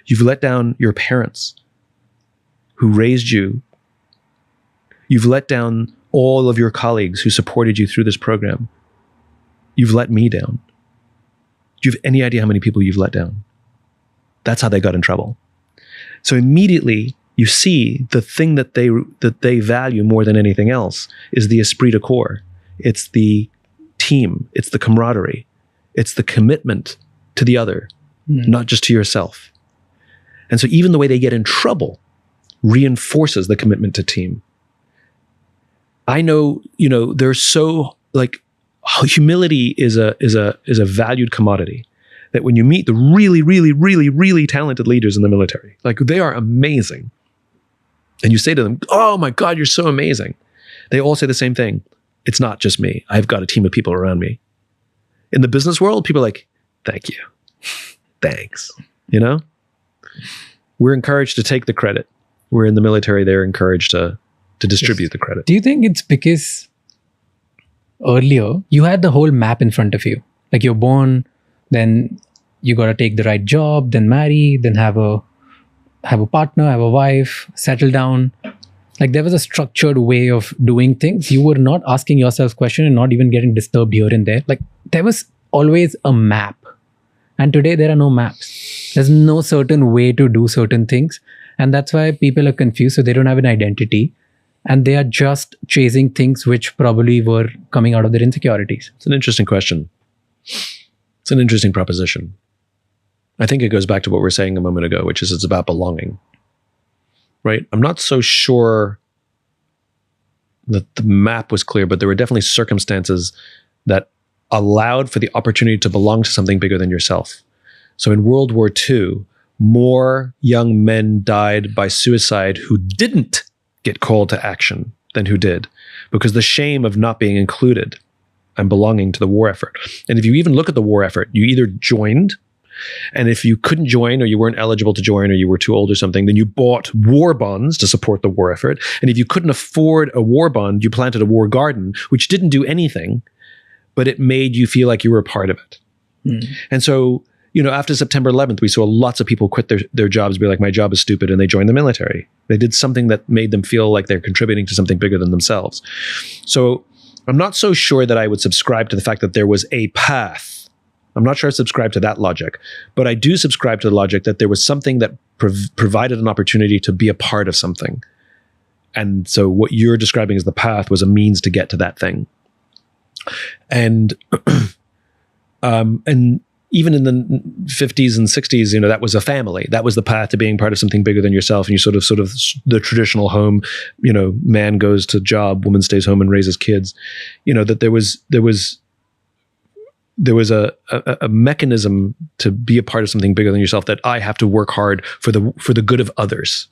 Speaker 2: You've let down your parents who raised you. You've let down all of your colleagues who supported you through this program. You've let me down. Do you have any idea how many people you've let down?" That's how they got in trouble. So immediately you see the thing that they value more than anything else is the esprit de corps. It's the team. It's the camaraderie. It's the commitment to the other, not just to yourself. And so even the way they get in trouble reinforces the commitment to team. I know, they're so humility is a valued commodity. That when you meet the really, really, really, really talented leaders in the military, they are amazing. And you say to them, "Oh my God, you're so amazing." They all say the same thing. "It's not just me. I've got a team of people around me." In the business world, people are like, "Thank you. Thanks." We're encouraged to take the credit. We're in the military, they're encouraged to distribute the credit.
Speaker 1: Do you think it's because earlier you had the whole map in front of you? Like you're born, then you got to take the right job, then marry, then have a partner, have a wife, settle down. Like there was a structured way of doing things. You were not asking yourself questions and not even getting disturbed here and there. Like there was always a map. And today there are no maps. There's no certain way to do certain things. And that's why people are confused. So they don't have an identity. And they are just chasing things which probably were coming out of their insecurities.
Speaker 2: It's an interesting question. It's an interesting proposition. I think it goes back to what we were saying a moment ago, which is it's about belonging, right? I'm not so sure that the map was clear, but there were definitely circumstances that allowed for the opportunity to belong to something bigger than yourself. So in World War II, more young men died by suicide who didn't get called to action than who did, because the shame of not being included and belonging to the war effort. And if you even look at the war effort, you either joined, and if you couldn't join or you weren't eligible to join or you were too old or something, then you bought war bonds to support the war effort. And if you couldn't afford a war bond, you planted a war garden, which didn't do anything, but it made you feel like you were a part of it. And so, after September 11th, we saw lots of people quit their jobs, be like, "My job is stupid," and they joined the military. They did something that made them feel like they're contributing to something bigger than themselves. So I'm not so sure that I would subscribe to the fact that there was a path. I'm not sure I subscribe to that logic, but I do subscribe to the logic that there was something that provided an opportunity to be a part of something. And so what you're describing as the path was a means to get to that thing. And even in the 50s and 60s, that was a family. That was the path to being part of something bigger than yourself. And you sort of the traditional home, man goes to job, woman stays home and raises kids. That there was a mechanism to be a part of something bigger than yourself, that I have to work hard for the good of others,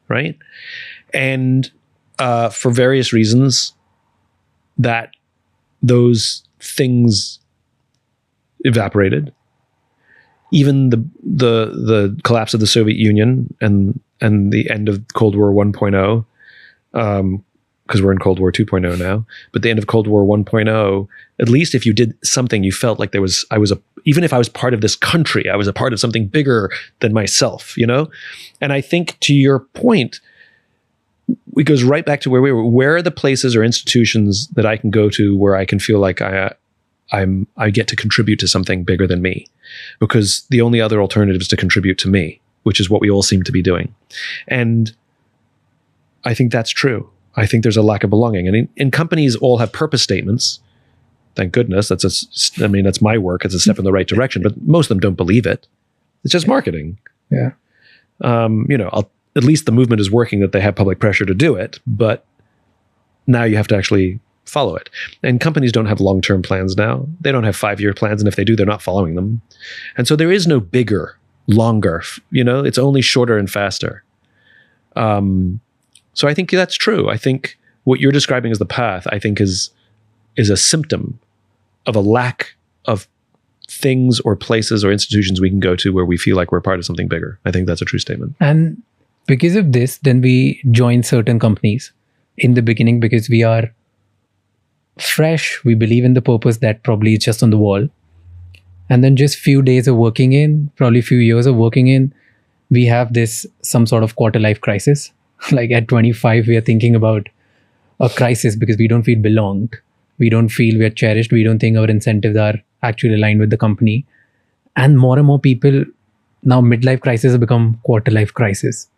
Speaker 2: right? And for various reasons, that those things evaporated. Even the collapse of the Soviet Union and the end of Cold War 1.0 because we're in Cold War 2.0 now, but the end of Cold War 1.0, at least if you did something, you felt like even if I was part of this country, I was a part of something bigger than myself, you know? And I think to your point, it goes right back to where we were. Where are the places or institutions that I can go to where I can feel like I get to contribute to something bigger than me? Because the only other alternative is to contribute to me, which is what we all seem to be doing. And I think that's true. I think there's a lack of belonging. And companies all have purpose statements. Thank goodness. That's my work. It's a step in the right direction, but most of them don't believe it. It's just marketing.
Speaker 1: Yeah.
Speaker 2: At least the movement is working that they have public pressure to do it, but now you have to actually follow it. And companies don't have long-term plans now. They don't have 5-year plans. And if they do, they're not following them. And so there is no bigger, longer, it's only shorter and faster. So I think that's true. I think what you're describing as the path, I think is a symptom of a lack of things or places or institutions we can go to where we feel like we're part of something bigger. I think that's a true statement.
Speaker 1: And because of this, then we join certain companies in the beginning because we are fresh. We believe in the purpose that probably is just on the wall. And then just few days of working in, probably few years of working in, we have some sort of quarter life crisis. Like at 25, we are thinking about a crisis because we don't feel belonged. We don't feel we are cherished. We don't think our incentives are actually aligned with the company. And more people, now midlife crisis has become quarter life crisis.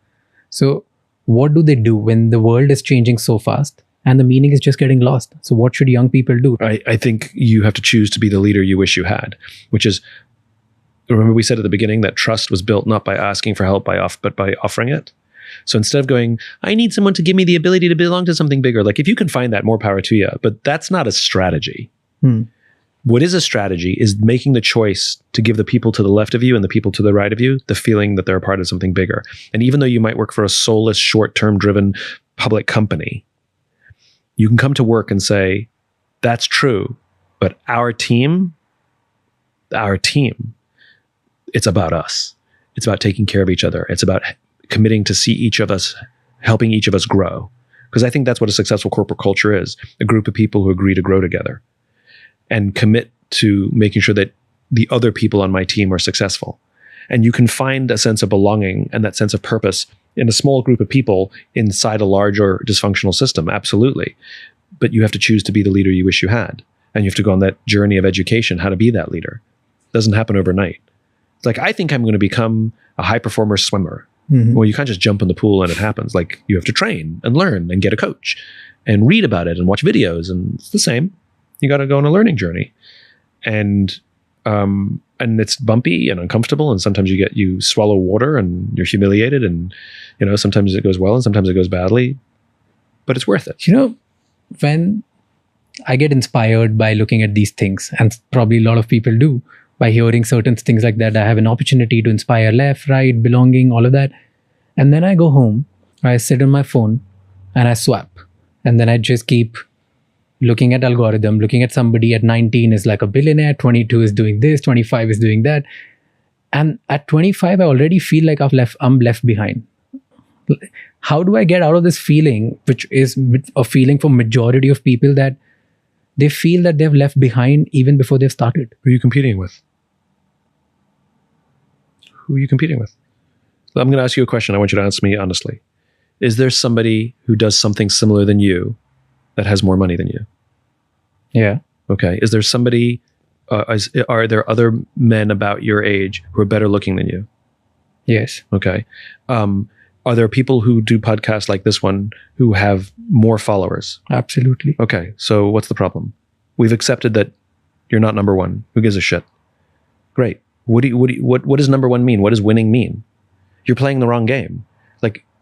Speaker 1: So what do they do when the world is changing so fast and the meaning is just getting lost? So what should young people do?
Speaker 2: I think you have to choose to be the leader you wish you had, which is, remember we said at the beginning that trust was built not by asking for help, but by offering it. So instead of going, I need someone to give me the ability to belong to something bigger. Like if you can find that, more power to you. But that's not a strategy. What is a strategy is making the choice to give the people to the left of you and the people to the right of you the feeling that they're a part of something bigger. And even though you might work for a soulless, short-term driven public company, you can come to work and say, that's true, but our team, it's about us. It's about taking care of each other. It's about committing to see each of us, helping each of us grow. Because I think that's what a successful corporate culture is, a group of people who agree to grow together and commit to making sure that the other people on my team are successful. And you can find a sense of belonging and that sense of purpose in a small group of people inside a larger dysfunctional system, absolutely. But you have to choose to be the leader you wish you had. And you have to go on that journey of education, how to be that leader. It doesn't happen overnight. It's like, I think I'm going to become a high performer swimmer. Well, you can't just jump in the pool and it happens. Like you have to train and learn and get a coach and read about it and watch videos. And it's the same. You got to go on a learning journey. And it's bumpy and uncomfortable. And sometimes you swallow water and you're humiliated. And, sometimes it goes well and sometimes it goes badly, but it's worth it.
Speaker 1: When I get inspired by looking at these things, and probably a lot of people do, by hearing certain things like that, I have an opportunity to inspire left, right, belonging, all of that. And then I go home, I sit on my phone and I swap. And then I just keep looking at algorithm, looking at somebody at 19 is like a billionaire, 22 is doing this, 25 is doing that. And at 25, I already feel like I'm left behind. How do I get out of this feeling, which is a feeling for majority of people that they feel that they've left behind even before they've started?
Speaker 2: Who are you competing with? So I'm going to ask you a question. I want you to answer me honestly. Is there somebody who does something similar than you that has more money than you?
Speaker 1: Yeah.
Speaker 2: Okay. Is there somebody, are there other men about your age who are better looking than you?
Speaker 1: Yes.
Speaker 2: Okay. Are there people who do podcasts like this one who have more followers?
Speaker 1: Absolutely.
Speaker 2: Okay. So what's the problem? We've accepted that you're not number one. Who gives a shit? Great. What does number one mean? What does winning mean? You're playing the wrong game.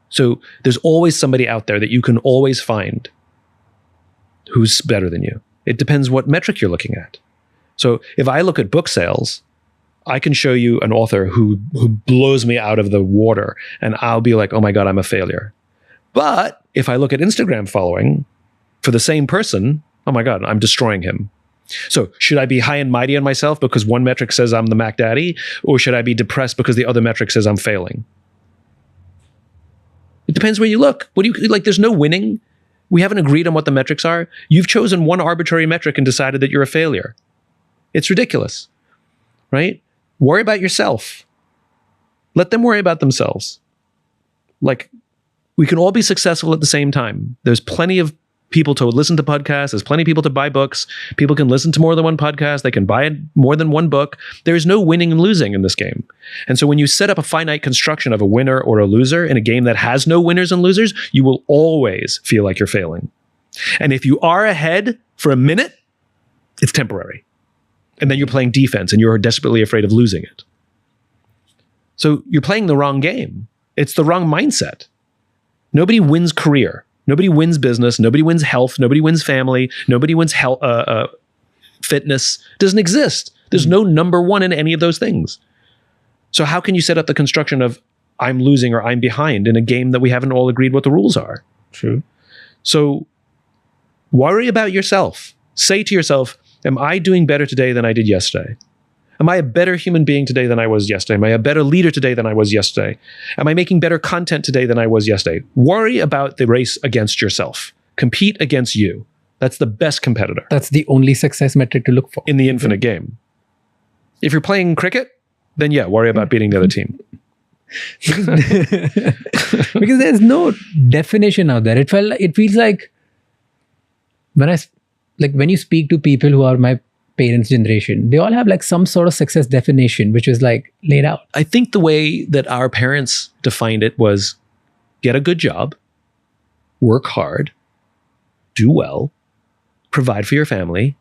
Speaker 2: So there's always somebody out there that you can always find who's better than you. It depends what metric you're looking at. So if I look at book sales, I can show you an author who blows me out of the water and I'll be like, oh my God, I'm a failure. But if I look at Instagram following for the same person, oh my God, I'm destroying him. So should I be high and mighty on myself because one metric says I'm the Mac Daddy, or should I be depressed because the other metric says I'm failing? It depends where you look. What do you like? There's no winning. We haven't agreed on what the metrics are. You've chosen one arbitrary metric and decided that you're a failure. It's ridiculous, right? Worry about yourself. Let them worry about themselves. Like, we can all be successful at the same time. There's plenty of people to listen to podcasts. There's plenty of people to buy books. People can listen to more than one podcast. They can buy more than one book. There is no winning and losing in this game. And so when you set up a finite construction of a winner or a loser in a game that has no winners and losers, you will always feel like you're failing. And if you are ahead for a minute, it's temporary. And then you're playing defense and you're desperately afraid of losing it. So you're playing the wrong game. It's the wrong mindset. Nobody wins career. Nobody wins business. Nobody wins health. Nobody wins family. Nobody wins health, fitness. It doesn't exist. There's no number one in any of those things. So how can you set up the construction of I'm losing or I'm behind in a game that we haven't all agreed what the rules are?
Speaker 1: True.
Speaker 2: So worry about yourself. Say to yourself, am I doing better today than I did yesterday? Am I a better human being today than I was yesterday? Am I a better leader today than I was yesterday? Am I making better content today than I was yesterday? Worry about the race against yourself. Compete against you. That's the best competitor.
Speaker 1: That's the only success metric to look for.
Speaker 2: In the infinite game. If you're playing cricket, then yeah, worry about beating the other team.
Speaker 1: Because there's no definition out there. It feels like when you speak to people who are my parents' generation, they all have like some sort of success definition, which is like laid out.
Speaker 2: I think the way that our parents defined it was get a good job, work hard, do well, provide for your family,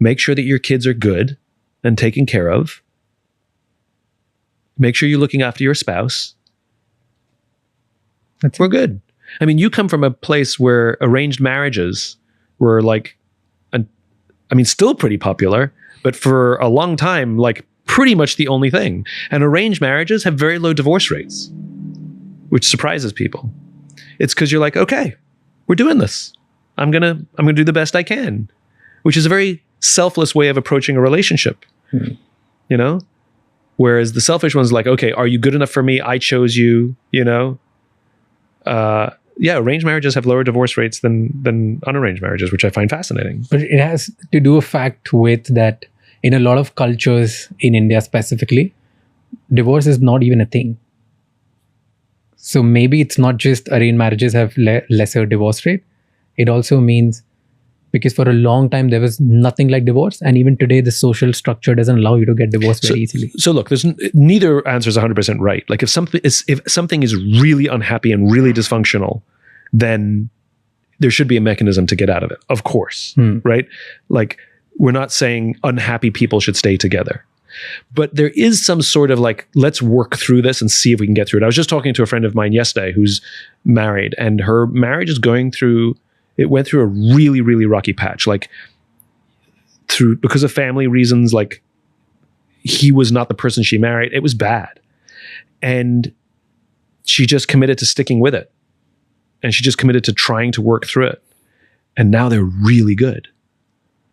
Speaker 2: make sure that your kids are good and taken care of, make sure you're looking after your spouse. We're good. I mean, you come from a place where arranged marriages were like, still pretty popular, but for a long time, like pretty much the only thing. And arranged marriages have very low divorce rates, which surprises people. It's because you're like, okay, we're doing this. I'm gonna do the best I can, which is a very selfless way of approaching a relationship. You know? Whereas the selfish one's like, okay, are you good enough for me? I chose you, you know? Arranged marriages have lower divorce rates than unarranged marriages, which I find fascinating.
Speaker 1: But it has to do a fact with that in a lot of cultures, in India specifically, divorce is not even a thing. So maybe it's not just arranged marriages have lesser divorce rate. It also means because for a long time there was nothing like divorce, and even today the social structure doesn't allow you to get divorced very easily.
Speaker 2: So look, there's neither answer is 100% right. Like if something is really unhappy and really dysfunctional, then there should be a mechanism to get out of it. Of course, right? Like we're not saying unhappy people should stay together, but there is some sort of like, let's work through this and see if we can get through it. I was just talking to a friend of mine yesterday who's married, and her marriage is went through a really, really rocky patch, like because of family reasons, like he was not the person she married. It was bad. And she just committed to sticking with it. And she just committed to trying to work through it. And now they're really good.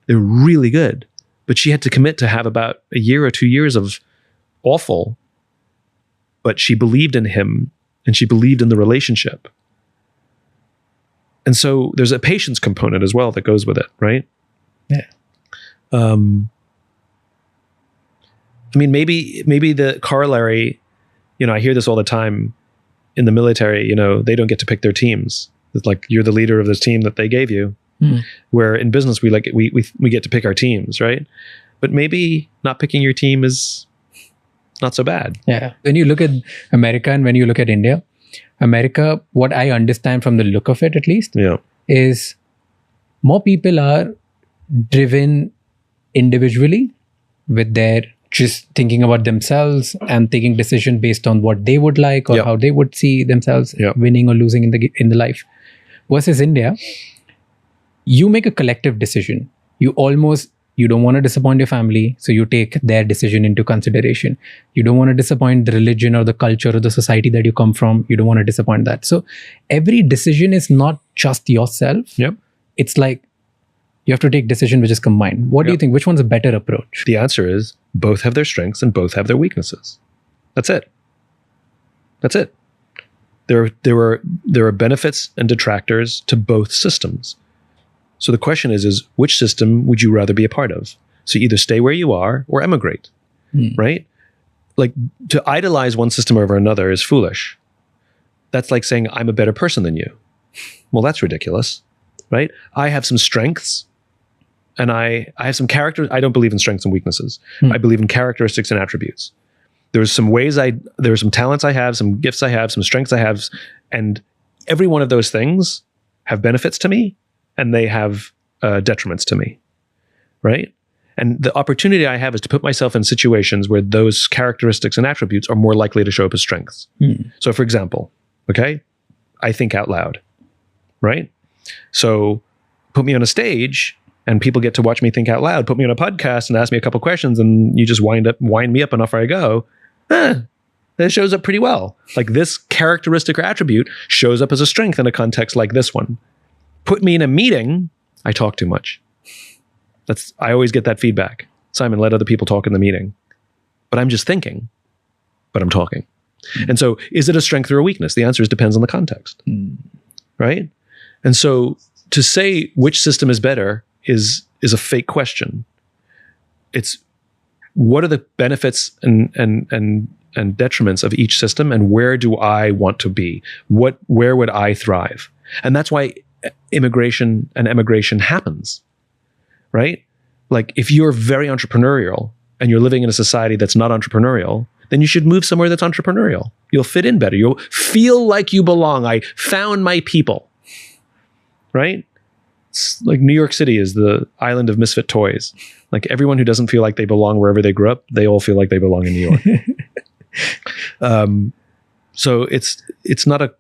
Speaker 2: They're really good. But she had to commit to have about a year or 2 years of awful. But she believed in him and she believed in the relationship. And so there's a patience component as well that goes with it, right?
Speaker 1: Yeah.
Speaker 2: Maybe the corollary, I hear this all the time in the military, they don't get to pick their teams. It's like you're the leader of this team that they gave you. Where in business we get to pick our teams, right? But maybe not picking your team is not so bad.
Speaker 1: Yeah. When you look at America and when you look at India, America, what I understand from the look of it at least, is more people are driven individually with their just thinking about themselves and taking decision based on what they would like or how they would see themselves winning or losing in the life. Versus India, you make a collective decision. You don't want to disappoint your family, so you take their decision into consideration. You don't want to disappoint the religion or the culture or the society that you come from. You don't want to disappoint that. So every decision is not just yourself. It's like you have to take decision which is combined. What do you think? Which one's a better approach?
Speaker 2: The answer is both have their strengths and both have their weaknesses. That's it. There are benefits and detractors to both systems. So the question is which system would you rather be a part of? So either stay where you are or emigrate, right? Like, to idolize one system over another is foolish. That's like saying, I'm a better person than you. Well, that's ridiculous, right? I have some strengths and I have some character. I don't believe in strengths and weaknesses. I believe in characteristics and attributes. There's some ways there are some talents I have, some gifts I have, some strengths I have, and every one of those things have benefits to me and they have detriments to me, right? And the opportunity I have is to put myself in situations where those characteristics and attributes are more likely to show up as strengths. So for example, okay, I think out loud, right? So put me on a stage and people get to watch me think out loud. Put me on a podcast and ask me a couple questions and you just wind me up and off I go. That shows up pretty well. Like, this characteristic or attribute shows up as a strength in a context like this one. Put me in a meeting, I talk too much. I always get that feedback. Simon, let other people talk in the meeting. But I'm just thinking, but I'm talking. And so is it a strength or a weakness? The answer is depends on the context, right? And so to say which system is better is a fake question. It's what are the benefits and detriments of each system, and where do I want to be? Where would I thrive? And that's why immigration and emigration happens, right? Like, if you're very entrepreneurial and you're living in a society that's not entrepreneurial, then you should move somewhere that's entrepreneurial. You'll fit in better. You'll feel like you belong. I found my people, right? It's like New York City is the island of misfit toys. Like, everyone who doesn't feel like they belong wherever they grew up, they all feel like they belong in New York. So it's not a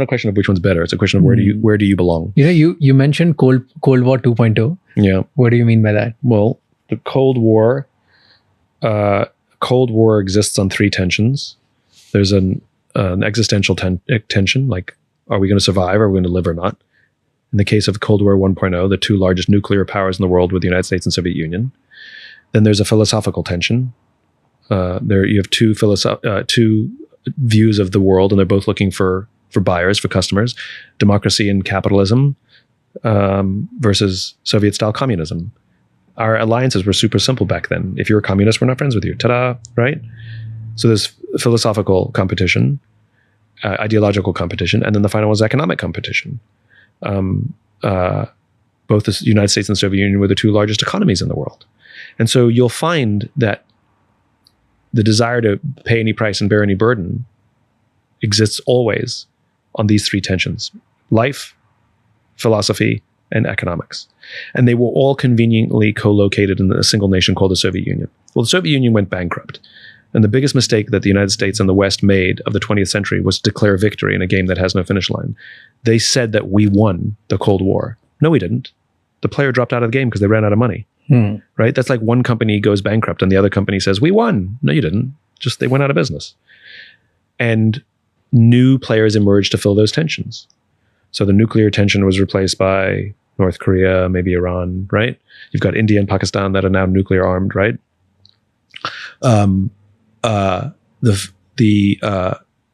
Speaker 2: question of which one's better. It's a question of where do you belong?
Speaker 1: You mentioned Cold War 2.0.
Speaker 2: Yeah.
Speaker 1: What do you mean by that?
Speaker 2: Well, the Cold War exists on three tensions. There's an existential tension, like, are we going to survive? Are we going to live or not? In the case of Cold War 1.0, the two largest nuclear powers in the world were the United States and Soviet Union. Then there's a philosophical tension. There you have two views of the world, and they're both looking for buyers, for customers. Democracy and capitalism versus Soviet-style communism. Our alliances were super simple back then. If you're a communist, we're not friends with you. Ta-da, right? So there's philosophical competition, ideological competition, and then the final one is economic competition. Both the United States and the Soviet Union were the two largest economies in the world. And so you'll find that the desire to pay any price and bear any burden exists always on these three tensions: life, philosophy, and economics. And they were all conveniently co-located in a single nation called the Soviet Union. Well, the Soviet Union went bankrupt. And the biggest mistake that the United States and the West made of the 20th century was to declare victory in a game that has no finish line. They said that we won the Cold War. No, we didn't. The player dropped out of the game because they ran out of money. Right? That's like one company goes bankrupt and the other company says, we won. No, you didn't. Just they went out of business. And new players emerged to fill those tensions. So the nuclear tension was replaced by North Korea, maybe Iran, right? You've got India and Pakistan that are now nuclear armed, right? The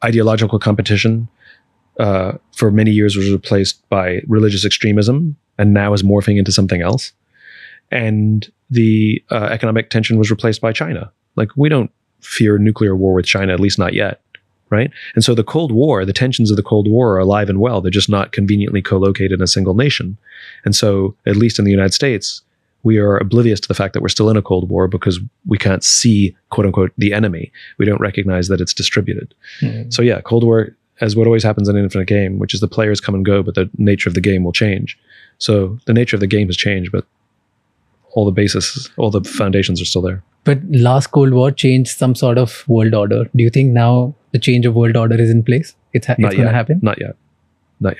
Speaker 2: ideological competition for many years was replaced by religious extremism and now is morphing into something else. And the economic tension was replaced by China. Like, we don't fear nuclear war with China, at least not yet, right? And so the Cold War, the tensions of the Cold War are alive and well. They're just not conveniently co-located in a single nation. And so, at least in the United States, we are oblivious to the fact that we're still in a Cold War because we can't see, quote unquote, the enemy. We don't recognize that it's distributed. So yeah, Cold War, as what always happens in an infinite game, which is the players come and go, but the nature of the game will change. So the nature of the game has changed, but all the foundations are still there.
Speaker 1: But last Cold War changed some sort of world order. Do you think now the change of world order is in place? It's going to happen?
Speaker 2: Not yet.
Speaker 1: Not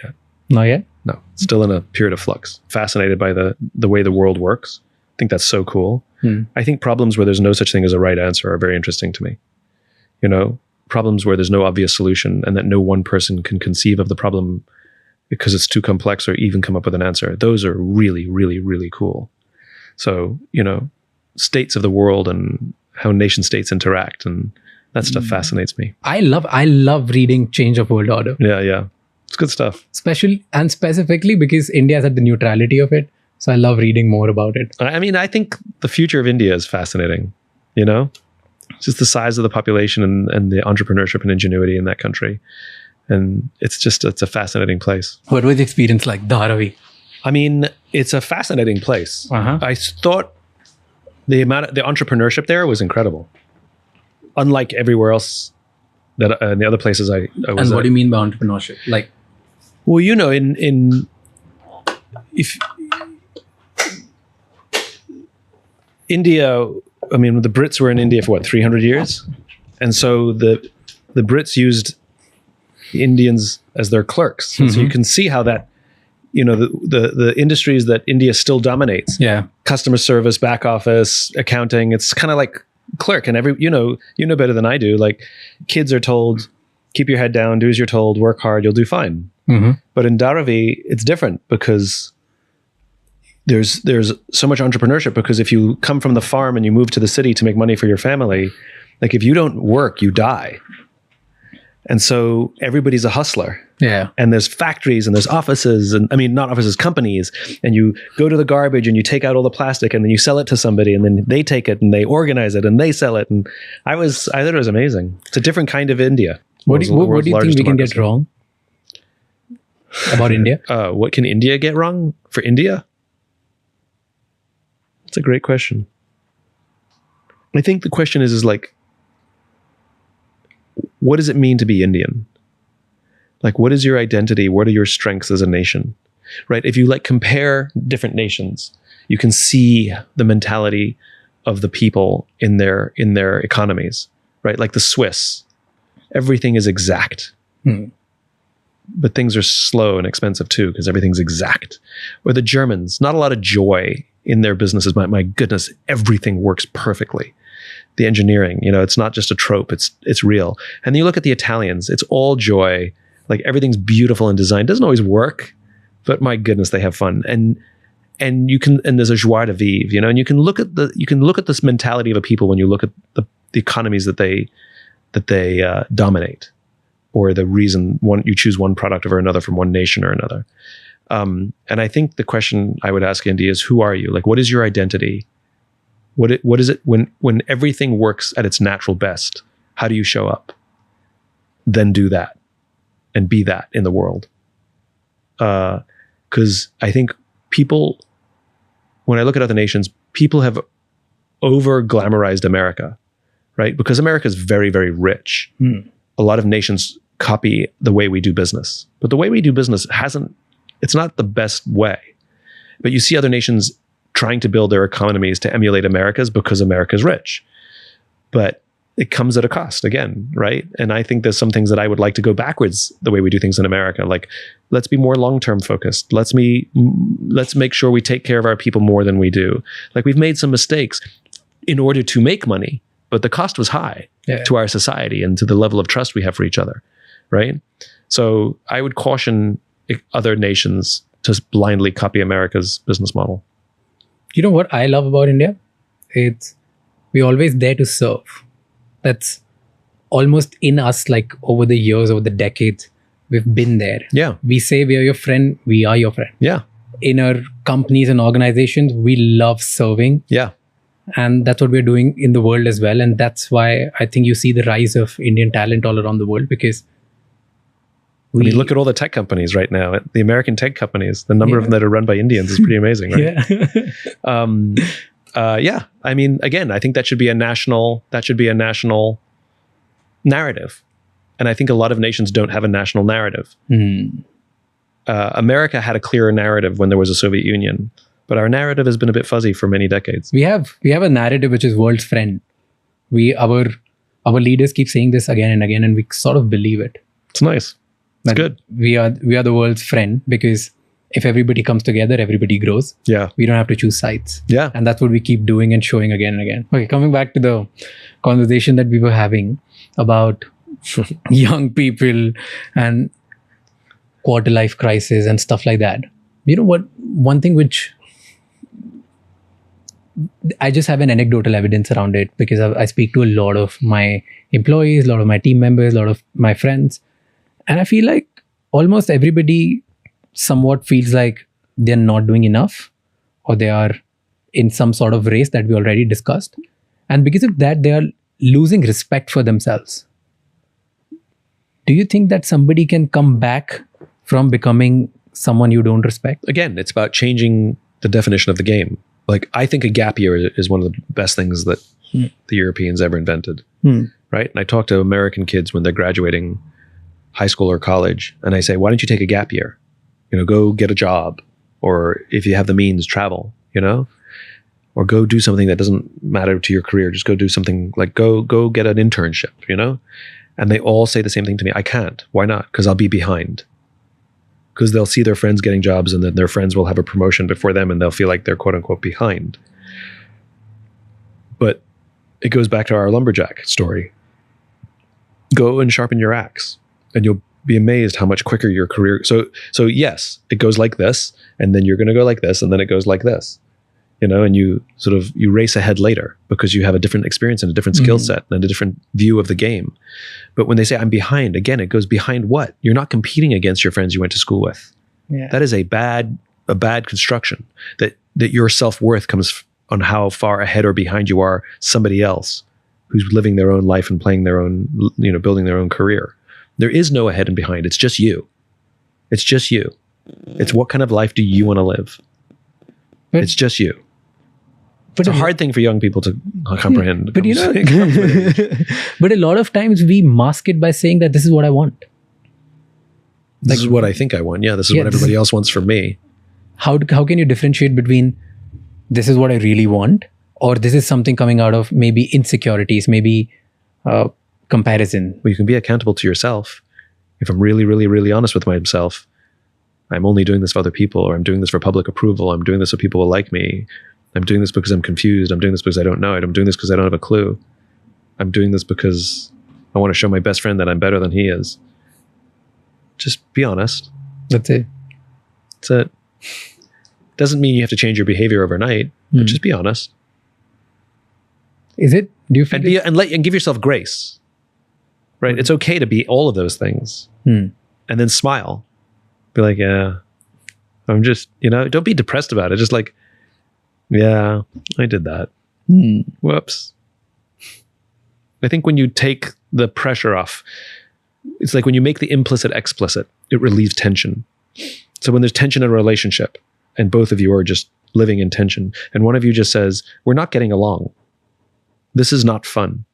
Speaker 1: yet?
Speaker 2: No, still in a period of flux. Fascinated by the way the world works. I think that's so cool. I think problems where there's no such thing as a right answer are very interesting to me. You know, problems where there's no obvious solution and that no one person can conceive of the problem because it's too complex or even come up with an answer. Those are really, really, really cool. So, you know, states of the world and how nation states interact and That stuff fascinates me.
Speaker 1: I love reading Change of World Order.
Speaker 2: Yeah. It's good stuff.
Speaker 1: Specifically because India has had the neutrality of it. So I love reading more about it.
Speaker 2: I mean, I think the future of India is fascinating, you know? Just the size of the population and the entrepreneurship and ingenuity in that country. And it's a fascinating place.
Speaker 1: What was the experience like, Dharavi?
Speaker 2: I mean, it's a fascinating place. I thought the entrepreneurship there was incredible. Unlike everywhere else that in the other places I was.
Speaker 1: And what do you mean by entrepreneurship? Like,
Speaker 2: well, you know, if India, I mean, the Brits were in India for 300 years, and so the Brits used Indians as their clerks, and so you can see how that, you know, the industries that India still dominates.
Speaker 1: Yeah,
Speaker 2: customer service, back office, accounting. It's kind of like clerk, and you know better than I do. Like, kids are told, keep your head down, do as you're told, work hard, you'll do fine. But in Dharavi, it's different because there's so much entrepreneurship, because if you come from the farm and you move to the city to make money for your family, like, if you don't work, you die. And so everybody's a hustler.
Speaker 1: Yeah.
Speaker 2: And there's factories and there's offices, and I mean, not offices, companies. And you go to the garbage and you take out all the plastic and then you sell it to somebody, and then they take it and they organize it and they sell it. And I thought it was amazing. It's a different kind of India.
Speaker 1: What do you think we can get wrong about India?
Speaker 2: What can India get wrong for India? It's a great question. I think the question is like, what does it mean to be Indian? Like, what is your identity? What are your strengths as a nation? Right? If you like compare different nations, you can see the mentality of the people in their economies, right? Like the Swiss, everything is exact. But things are slow and expensive too, because everything's exact. Or the Germans, not a lot of joy in their businesses. My goodness, everything works perfectly. The engineering, you know, it's not just a trope, it's real. And then you look at the Italians, it's all joy. Like, everything's beautiful in design. Doesn't always work, but my goodness, they have fun. And there's a joie de vivre, you know, and you can look at this mentality of a people when you look at the economies that they dominate, or the reason you choose one product over another from one nation or another. And I think the question I would ask India is, who are you? Like, what is your identity? What is it when everything works at its natural best? How do you show up? Then do that and be that in the world. Because I think people, when I look at other nations, people have over glamorized America, right? Because America is very, very rich. A lot of nations copy the way we do business, but the way we do business it's not the best way. But you see other nations trying to build their economies to emulate America's, because America's rich. But it comes at a cost again, right? And I think there's some things that I would like to go backwards the way we do things in America. Like, let's be more long-term focused. Let's make sure we take care of our people more than we do. Like, we've made some mistakes in order to make money, but the cost was high to our society and to the level of trust we have for each other, right? So I would caution other nations to blindly copy America's business model.
Speaker 1: You know what I love about India? We're always there to serve. That's almost in us, like, over the years, over the decades, we've been there. Yeah. We say we are your friend, we are your friend. Yeah. In our companies and organizations, we love serving. Yeah. And that's what we're doing in the world as well. And that's why I think you see the rise of Indian talent all around the world, because
Speaker 2: look at all the tech companies right now, the American tech companies, the number of them that are run by Indians is pretty amazing, right? Yeah. I mean, again, I think that should be a national narrative. And I think a lot of nations don't have a national narrative. America had a clearer narrative when there was a Soviet Union, but our narrative has been a bit fuzzy for many decades. We have a narrative which is world's friend. Our leaders keep saying this again and again, and we sort of believe it. It's nice. It's good. We are the world's friend, because if everybody comes together, everybody grows. Yeah. We don't have to choose sides. Yeah. And that's what we keep doing and showing again and again. Okay, coming back to the conversation that we were having about young people and quarter life crisis and stuff like that. You know what? One thing which
Speaker 1: I just have an anecdotal evidence around it because I speak to a lot of my employees, a lot of my team members, a lot of my friends. And I feel like almost everybody somewhat feels like they're not doing enough, or they are in some sort of race that we already discussed. And because of that, they are losing respect for themselves. Do you think that somebody can come back from becoming someone you don't respect?
Speaker 2: Again, it's about changing the definition of the game. Like, I think a gap year is one of the best things that the Europeans ever invented, right? And I talk to American kids when they're graduating high school or college, and I say, why don't you take a gap year? Go get a job, or if you have the means, travel, or go do something that doesn't matter to your career. Just go do something like go get an internship, And they all say the same thing to me. I can't. Why not? Because I'll be behind. Because they'll see their friends getting jobs, and then their friends will have a promotion before them, and they'll feel like they're quote unquote behind. But it goes back to our lumberjack story. Go and sharpen your axe, and you'll be amazed how much quicker your career. So yes, it goes like this, and then you're going to go like this, and then it goes like this, and you race ahead later because you have a different experience and a different skill set and a different view of the game. But when they say I'm behind, again, it goes behind what? You're not competing against your friends you went to school with.
Speaker 1: Yeah.
Speaker 2: That is a bad construction, that your self-worth comes on how far ahead or behind you are somebody else who's living their own life and playing their own, building their own career. There is no ahead and behind. It's just you. It's just you. It's what kind of life do you want to live?
Speaker 1: But
Speaker 2: it's just you.
Speaker 1: But
Speaker 2: it's a hard thing for young people to comprehend.
Speaker 1: But but a lot of times we mask it by saying that this is what I want.
Speaker 2: This is what I think I want. Yeah, this is what everybody else wants from me.
Speaker 1: How can you differentiate between this is what I really want, or this is something coming out of maybe insecurities, maybe comparison?
Speaker 2: Well, you can be accountable to yourself. If I'm really, really, really honest with myself, I'm only doing this for other people, or I'm doing this for public approval. I'm doing this so people will like me. I'm doing this because I'm confused. I'm doing this because I don't know it. I'm doing this because I don't have a clue. I'm doing this because I want to show my best friend that I'm better than he is. Just be honest.
Speaker 1: That's it.
Speaker 2: That's it. Doesn't mean you have to change your behavior overnight, but just be honest.
Speaker 1: Is it? Do you feel
Speaker 2: and give yourself grace? Right? It's okay to be all of those things, and then smile. Be like, yeah, I'm just, don't be depressed about it. Just like, yeah, I did that. Whoops. I think when you take the pressure off, it's like when you make the implicit explicit, it relieves tension. So when there's tension in a relationship and both of you are just living in tension, and one of you just says, we're not getting along. This is not fun.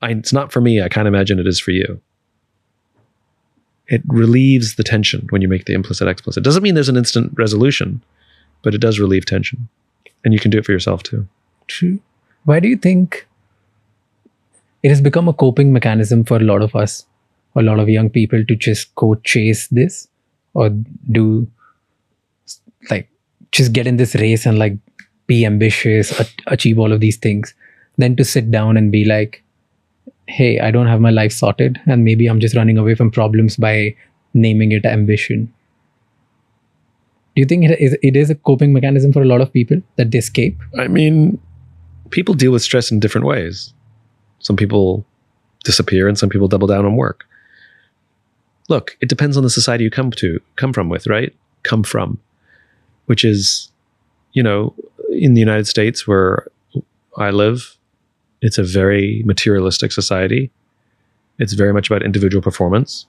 Speaker 2: It's not for me. I can't imagine it is for you. It relieves the tension when you make the implicit explicit. Doesn't mean there's an instant resolution, but it does relieve tension. And you can do it for yourself too.
Speaker 1: True. Why do you think it has become a coping mechanism for a lot of us, a lot of young people, to just go chase this, or just get in this race and be ambitious, achieve all of these things, than to sit down and be like, hey, I don't have my life sorted, and maybe I'm just running away from problems by naming it ambition? Do you think it is a coping mechanism for a lot of people that they escape?
Speaker 2: I mean, people deal with stress in different ways. Some people disappear and some people double down on work. Look, it depends on the society you come from, which is, in the United States where I live, it's a very materialistic society. It's very much about individual performance.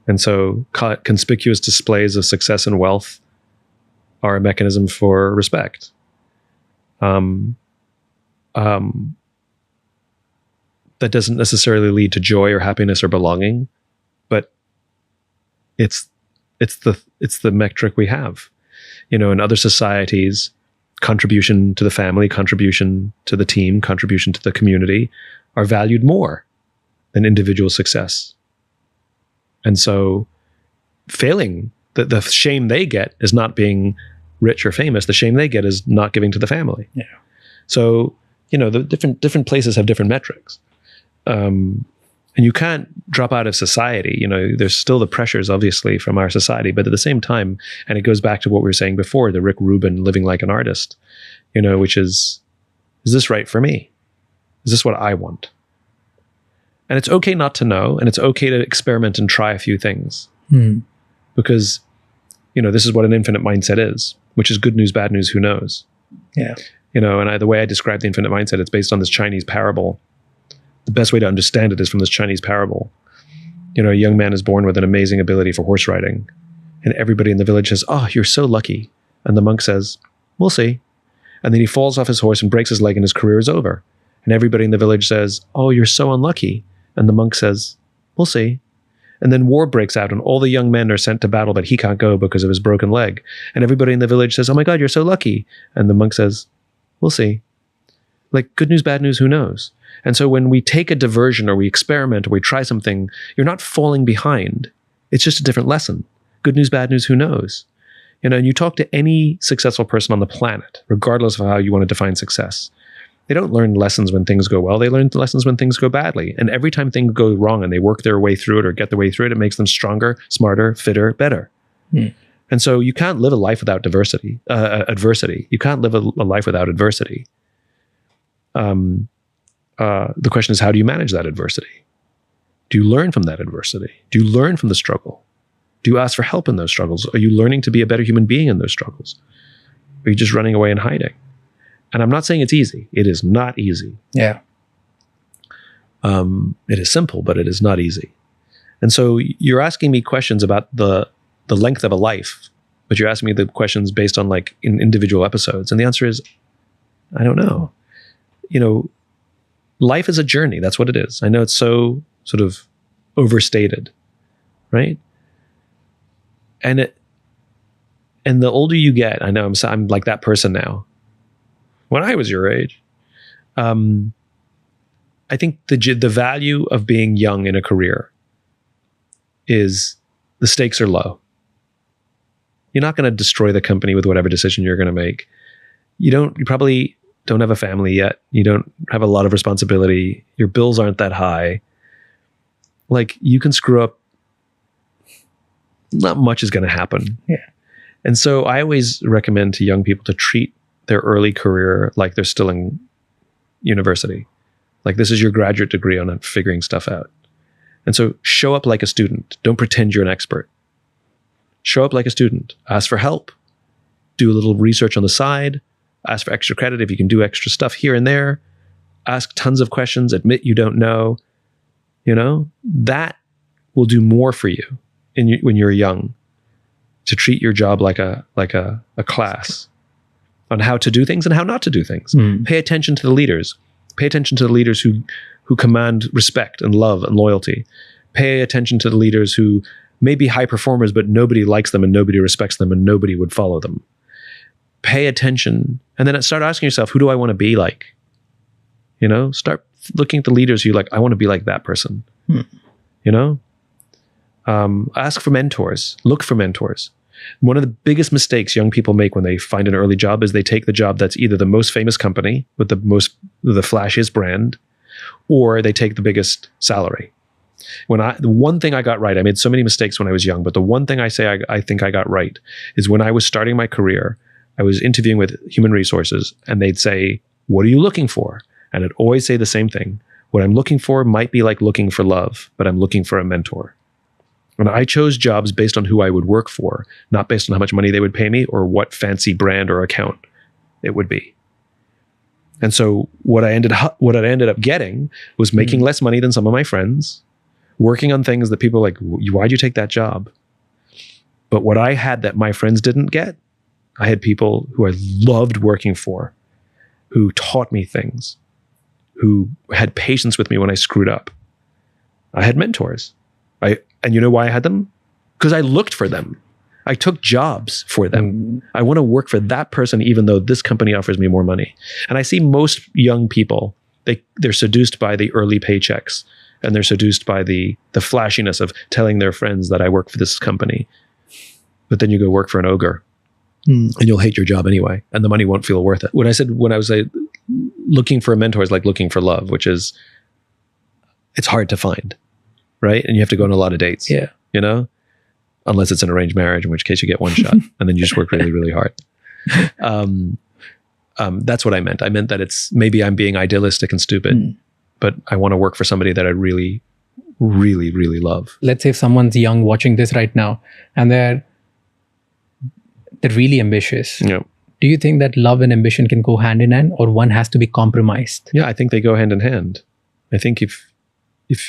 Speaker 2: And so conspicuous displays of success and wealth are a mechanism for respect. That doesn't necessarily lead to joy or happiness or belonging, but it's the metric we have. In other societies, contribution to the family, contribution to the team, contribution to the community are valued more than individual success. And so failing, the shame they get is not being rich or famous. The shame they get is not giving to the family. Yeah. So, the different places have different metrics. And you can't drop out of society. You know, there's still the pressures, obviously, from our society. But at the same time, and it goes back to what we were saying before, the Rick Rubin living like an artist, you know, which is this right for me? Is this what I want? And it's okay not to know. And it's okay to experiment and try a few things. Because, you know, this is what an infinite mindset is, which is good news, bad news, who knows?
Speaker 1: Yeah.
Speaker 2: You know, and the way I describe the infinite mindset, it's based on this Chinese parable. The best way to understand it is from this Chinese parable. You know, a young man is born with an amazing ability for horse riding. And everybody in the village says, oh, you're so lucky. And the monk says, we'll see. And then he falls off his horse and breaks his leg and his career is over. And everybody in the village says, oh, you're so unlucky. And the monk says, we'll see. And then war breaks out and all the young men are sent to battle, but he can't go because of his broken leg. And everybody in the village says, oh my God, you're so lucky. And the monk says, we'll see. Like, good news, bad news, who knows? And so when we take a diversion or we experiment or we try something, you're not falling behind. It's just a different lesson. Good news, bad news, who knows? You know, and you talk to any successful person on the planet, regardless of how you want to define success. They don't learn lessons when things go well. They learn lessons when things go badly. And every time things go wrong and they work their way through it or get their way through it, it makes them stronger, smarter, fitter, better. And so you can't live a life without adversity. You can't live a life without adversity. The question is, how do you manage that adversity? Do you learn from that adversity? Do you learn from the struggle? Do you ask for help in those struggles? Are you learning to be a better human being in those struggles? Are you just running away and hiding? And I'm not saying it's easy. It is not easy.
Speaker 1: Yeah.
Speaker 2: It is simple, but it is not easy. And so you're asking me questions about the length of a life, but you're asking me the questions based on like in individual episodes. And the answer is, I don't know. You know, life is a journey. That's what it is. I know it's so sort of overstated, right? And the older you get, I know I'm like that person now. When I was your age, I think the value of being young in a career is the stakes are low. You're not going to destroy the company with whatever decision you're going to make. You probably don't have a family yet. You don't have a lot of responsibility. Your bills aren't that high. Like, you can screw up. Not much is going to happen.
Speaker 1: Yeah.
Speaker 2: And so I always recommend to young people to treat their early career like they're still in university. Like, this is your graduate degree on figuring stuff out. And so show up like a student. Don't pretend you're an expert. Show up like a student. Ask for help. Do a little research on the side. Ask for extra credit if you can do extra stuff here and there. Ask tons of questions. Admit you don't know. You know, that will do more for you when you're young, to treat your job like a class on how to do things and how not to do things. Pay attention to the leaders. Pay attention to the leaders who command respect and love and loyalty. Pay attention to the leaders who may be high performers, but nobody likes them and nobody respects them and nobody would follow them. Pay attention, and then start asking yourself, who do I want to be like? You know, start looking at the leaders who like, I want to be like that person. You know, ask for mentors. Look for mentors. One of the biggest mistakes young people make when they find an early job is they take the job that's either the most famous company with the flashiest brand, or they take the biggest salary. The one thing I got right, I made so many mistakes when I was young, but the one thing I think I got right is when I was starting my career, I was interviewing with human resources and they'd say, what are you looking for? And I'd always say the same thing. What I'm looking for might be like looking for love, but I'm looking for a mentor. And I chose jobs based on who I would work for, not based on how much money they would pay me or what fancy brand or account it would be. And so what I ended up getting was making less money than some of my friends, working on things that people are like, why'd you take that job? But what I had that my friends didn't get, I had people who I loved working for, who taught me things, who had patience with me when I screwed up. I had mentors. And you know why I had them? Because I looked for them. I took jobs for them. I want to work for that person, even though this company offers me more money. And I see most young people, they're seduced by the early paychecks, and they're seduced by the flashiness of telling their friends that I work for this company. But then you go work for an ogre, and you'll hate your job anyway, and the money won't feel worth it. When I was looking for a mentor is like looking for love, which is, it's hard to find, right? And you have to go on a lot of dates.
Speaker 1: Yeah.
Speaker 2: You know, unless it's an arranged marriage, in which case you get one shot and then you just work really, really hard. That's what I meant. I meant that it's maybe I'm being idealistic and stupid, but I want to work for somebody that I really, really, really love.
Speaker 1: Let's say if someone's young watching this right now and they're really ambitious.
Speaker 2: Yeah.
Speaker 1: Do you think that love and ambition can go hand in hand, or one has to be compromised?
Speaker 2: Yeah, I think they go hand in hand. I think if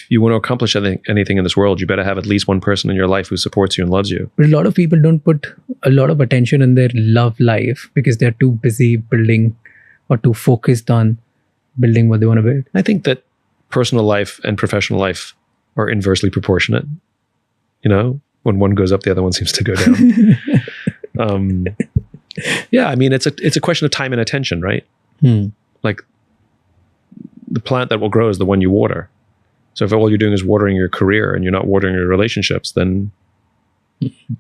Speaker 2: you want to accomplish anything in this world, you better have at least one person in your life who supports you and loves you.
Speaker 1: But a lot of people don't put a lot of attention in their love life because they're too busy building or too focused on building what they want to build.
Speaker 2: I think that personal life and professional life are inversely proportionate. You know, when one goes up, the other one seems to go down. Yeah, I mean, it's a question of time and attention, right? Like the plant that will grow is the one you water. So if all you're doing is watering your career and you're not watering your relationships, then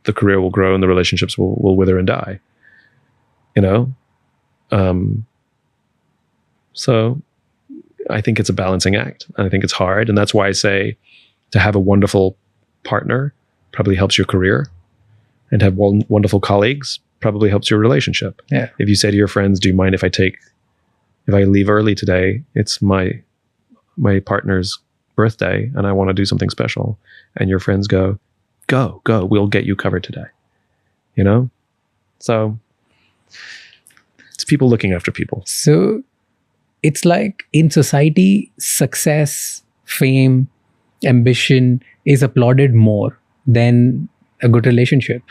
Speaker 2: the career will grow and the relationships will wither and die. You know? So I think it's a balancing act. And I think it's hard. And that's why I say to have a wonderful partner probably helps your career, and to have wonderful colleagues probably helps your relationship.
Speaker 1: Yeah.
Speaker 2: If you say to your friends, do you mind if I leave early today? It's my partner's birthday and I want to do something special. And your friends go, we'll get you covered today. You know? So it's people looking after people.
Speaker 1: So it's like in society, success, fame, ambition is applauded more than a good relationship.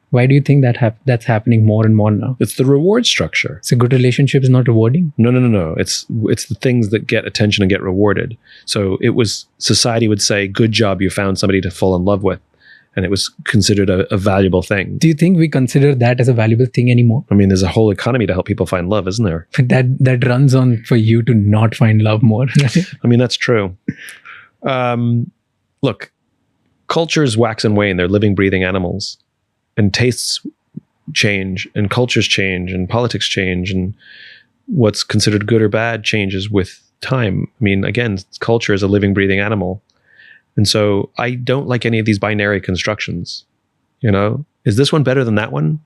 Speaker 1: Why do you think that's happening more and more now?
Speaker 2: It's the reward structure.
Speaker 1: So good relationship is not rewarding?
Speaker 2: No. It's the things that get attention and get rewarded. So society would say, good job, you found somebody to fall in love with. And it was considered a valuable thing.
Speaker 1: Do you think we consider that as a valuable thing anymore?
Speaker 2: I mean, there's a whole economy to help people find love, isn't there?
Speaker 1: But that runs on for you to not find love more.
Speaker 2: I mean, that's true. Look, cultures wax and wane. They're living, breathing animals. And tastes change, and cultures change, and politics change, and what's considered good or bad changes with time. I mean, again, culture is a living, breathing animal. And so I don't like any of these binary constructions. You know, is this one better than that one?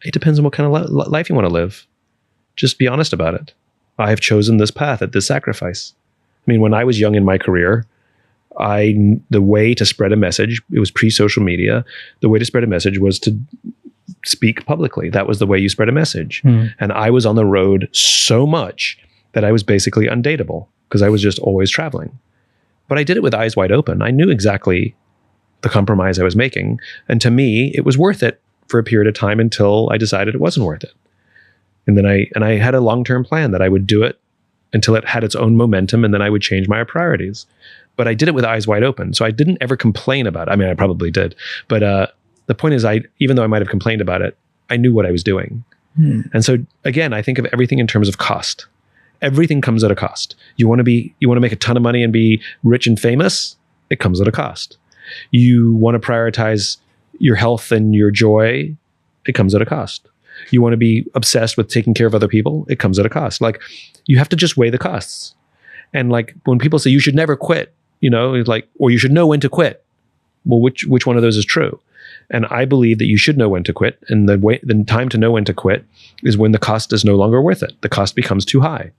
Speaker 2: It depends on what kind of life you want to live. Just be honest about it. I have chosen this path at this sacrifice. I mean, when I was young in my career, the way to spread a message, it was pre-social media. The way to spread a message was to speak publicly. That was the way you spread a message. And I was on the road so much that I was basically undateable because I was just always traveling. But I did it with eyes wide open. I knew exactly the compromise I was making. And to me, it was worth it for a period of time until I decided it wasn't worth it. And then I had a long-term plan that I would do it until it had its own momentum, and then I would change my priorities. But I did it with eyes wide open. So I didn't ever complain about it. I mean, I probably did. But the point is, even though I might have complained about it, I knew what I was doing. And so again, I think of everything in terms of cost. Everything comes at a cost. You want to make a ton of money and be rich and famous? It comes at a cost. You want to prioritize your health and your joy? It comes at a cost. You want to be obsessed with taking care of other people? It comes at a cost. Like, you have to just weigh the costs. And like, when people say you should never quit, you know, like, or you should know when to quit. Well, which one of those is true? And I believe that you should know when to quit. And the time to know when to quit is when the cost is no longer worth it. The cost becomes too high.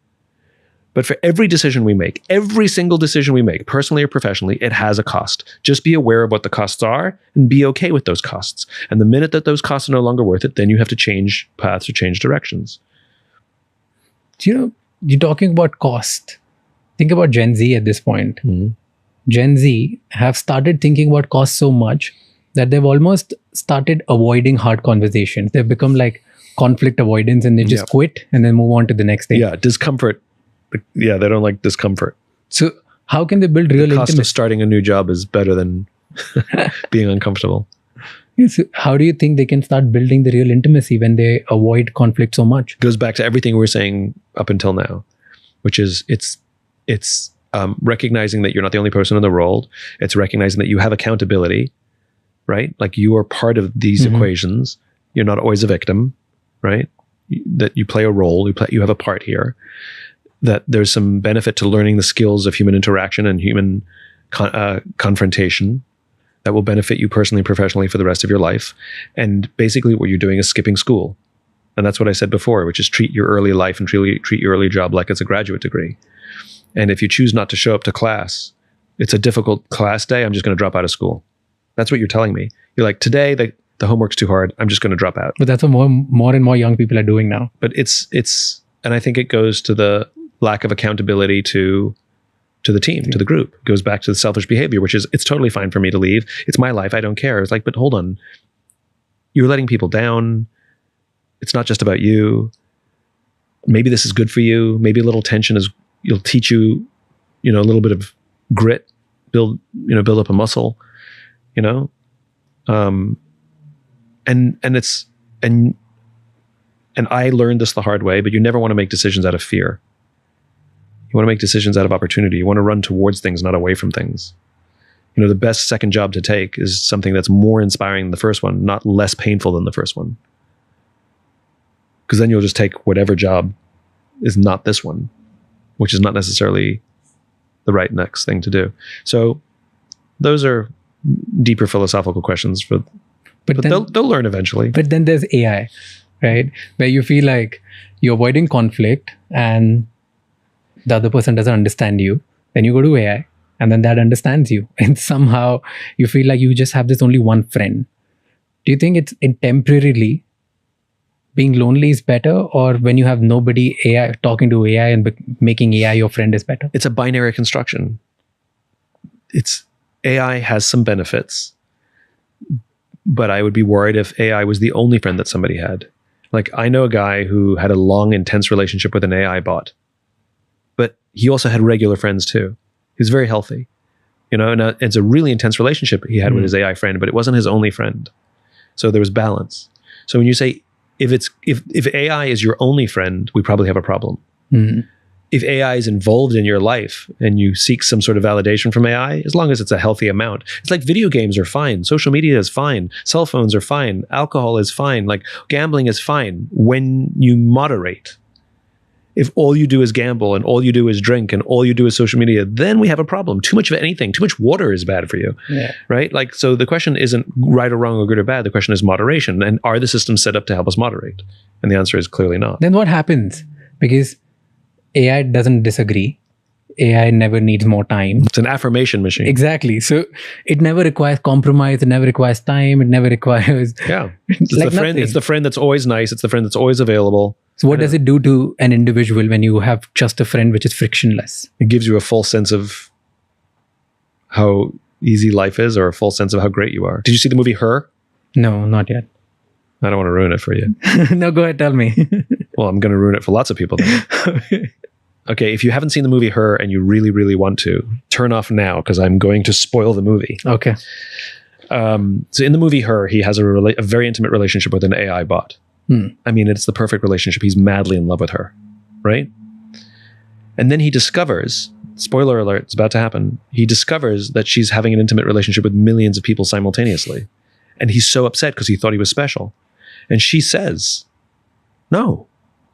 Speaker 2: But for every decision we make, every single decision we make, personally or professionally, it has a cost. Just be aware of what the costs are and be okay with those costs. And the minute that those costs are no longer worth it, then you have to change paths or change directions.
Speaker 1: You know, you're talking about cost. Think about Gen Z at this point. Gen Z have started thinking about cost so much that they've almost started avoiding hard conversations. They've become like conflict avoidance, and they just quit and then move on to the next thing.
Speaker 2: Yeah, discomfort. Yeah, they don't like discomfort.
Speaker 1: So how can they build real
Speaker 2: intimacy? The cost of
Speaker 1: intimacy?
Speaker 2: starting a new job is better than being uncomfortable.
Speaker 1: So how do you think they can start building the real intimacy when they avoid conflict so much?
Speaker 2: It goes back to everything we were saying up until now, which is it's recognizing that you're not the only person in the world. It's recognizing that you have accountability, right? Like, you are part of these equations. You're not always a victim, right? That you play a role. You have a part here. that there's some benefit to learning the skills of human interaction and human confrontation that will benefit you personally and professionally for the rest of your life. And basically what you're doing is skipping school. And that's what I said before, which is treat your early life and treat your early job like it's a graduate degree. And if you choose not to show up to class, it's a difficult class day, I'm just going to drop out of school. That's what you're telling me. You're like, today the homework's too hard, I'm just going to drop out.
Speaker 1: But that's what more and more young people are doing now.
Speaker 2: But and I think it goes to the lack of accountability to the team, to the group. It goes back to the selfish behavior, which is, it's totally fine for me to leave. It's my life. I don't care. It's like, but hold on. You're letting people down. It's not just about you. Maybe this is good for you. Maybe a little tension you'll teach you, a little bit of grit, build up a muscle, and I learned this the hard way, but you never want to make decisions out of fear. You want to make decisions out of opportunity. You want to run towards things, not away from things. The best second job to take is something that's more inspiring than the first one, not less painful than the first one. Because then you'll just take whatever job is not this one, which is not necessarily the next thing to do. So those are deeper philosophical questions but they'll learn eventually.
Speaker 1: But then there's AI, right? Where you feel like you're avoiding conflict and the other person doesn't understand you. Then you go to AI and then that understands you. And somehow you feel like you just have this only one friend. Do you think it's temporarily being lonely is better, or when you have nobody AI talking to AI and making AI your friend is better?
Speaker 2: It's a binary construction. AI has some benefits, but I would be worried if AI was the only friend that somebody had. Like, I know a guy who had a long, intense relationship with an AI bot, but he also had regular friends too. He was very healthy, and it's a really intense relationship he had with his AI friend, but it wasn't his only friend. So there was balance. So when you say, if AI is your only friend, we probably have a problem. If AI is involved in your life and you seek some sort of validation from AI, as long as it's a healthy amount, it's like video games are fine. Social media is fine. Cell phones are fine. Alcohol is fine. Like, gambling is fine when you moderate. If all you do is gamble and all you do is drink and all you do is social media, then we have a problem. Too much of anything, too much water is bad for you, right? Like, so the question isn't right or wrong or good or bad. The question is moderation. And are the systems set up to help us moderate? And the answer is clearly not.
Speaker 1: Then what happens? Because AI doesn't disagree. AI never needs more time.
Speaker 2: It's an affirmation machine.
Speaker 1: Exactly. So it never requires compromise. It never requires time. It never requires...
Speaker 2: Yeah. It's the friend that's always nice. It's the friend that's always available.
Speaker 1: So what does it do to an individual when you have just a friend which is frictionless?
Speaker 2: It gives you a false sense of how easy life is, or a false sense of how great you are. Did you see the movie Her?
Speaker 1: No, not yet.
Speaker 2: I don't want to ruin it for you.
Speaker 1: No, go ahead, tell me.
Speaker 2: Well, I'm going to ruin it for lots of people then. Okay, if you haven't seen the movie Her and you really, really want to, turn off now because I'm going to spoil the movie.
Speaker 1: Okay.
Speaker 2: So in the movie Her, he has a very intimate relationship with an AI bot. I mean, it's the perfect relationship. He's madly in love with her, right? And then he discovers, spoiler alert, it's about to happen. He discovers that she's having an intimate relationship with millions of people simultaneously. And he's so upset because he thought he was special. And she says, no,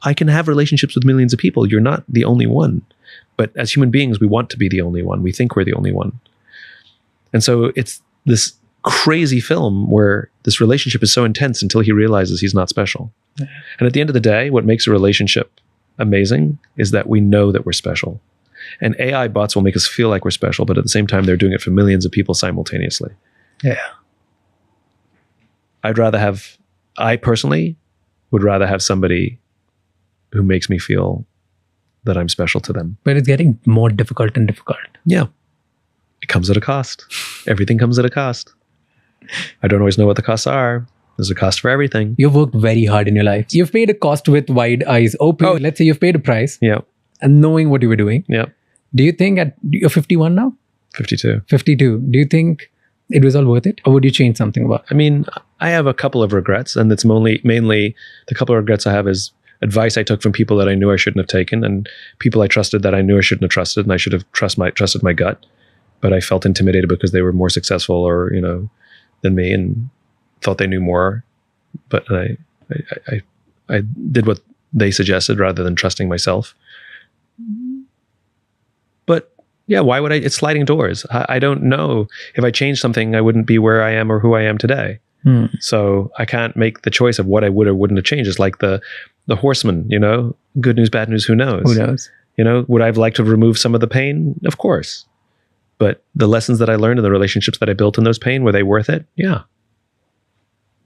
Speaker 2: I can have relationships with millions of people. You're not the only one. But as human beings, we want to be the only one. We think we're the only one. And so it's this crazy film where this relationship is so intense until he realizes he's not special. And at the end of the day, what makes a relationship amazing is that we know that we're special. And AI bots will make us feel like we're special, but at the same time, they're doing it for millions of people simultaneously.
Speaker 1: Yeah.
Speaker 2: I personally would rather have somebody who makes me feel that I'm special to them.
Speaker 1: But it's getting more difficult and difficult.
Speaker 2: Yeah. It comes at a cost. Everything comes at a cost. I don't always know what the costs are. There's a cost for everything.
Speaker 1: You've worked very hard in your life. You've paid a cost with wide eyes open. Oh, let's say you've paid a price.
Speaker 2: Yeah.
Speaker 1: And knowing what you were doing.
Speaker 2: Yeah.
Speaker 1: Do you think you're 51 now?
Speaker 2: 52.
Speaker 1: 52. Do you think it was all worth it? Or would you change something about it?
Speaker 2: I mean, I have a couple of regrets, and it's mainly the couple of regrets I have is advice I took from people that I knew I shouldn't have taken, and people I trusted that I knew I shouldn't have trusted, and I should have trusted my gut. But I felt intimidated because they were more successful or, than me, and thought they knew more. But I did what they suggested rather than trusting myself. Yeah, why would I? It's sliding doors. I don't know. If I changed something, I wouldn't be where I am or who I am today. So I can't make the choice of what I would or wouldn't have changed. It's like the horseman, good news, bad news, who knows?
Speaker 1: Who knows?
Speaker 2: Would I have liked to have removed some of the pain? Of course. But the lessons that I learned and the relationships that I built in those pain, were they worth it? Yeah.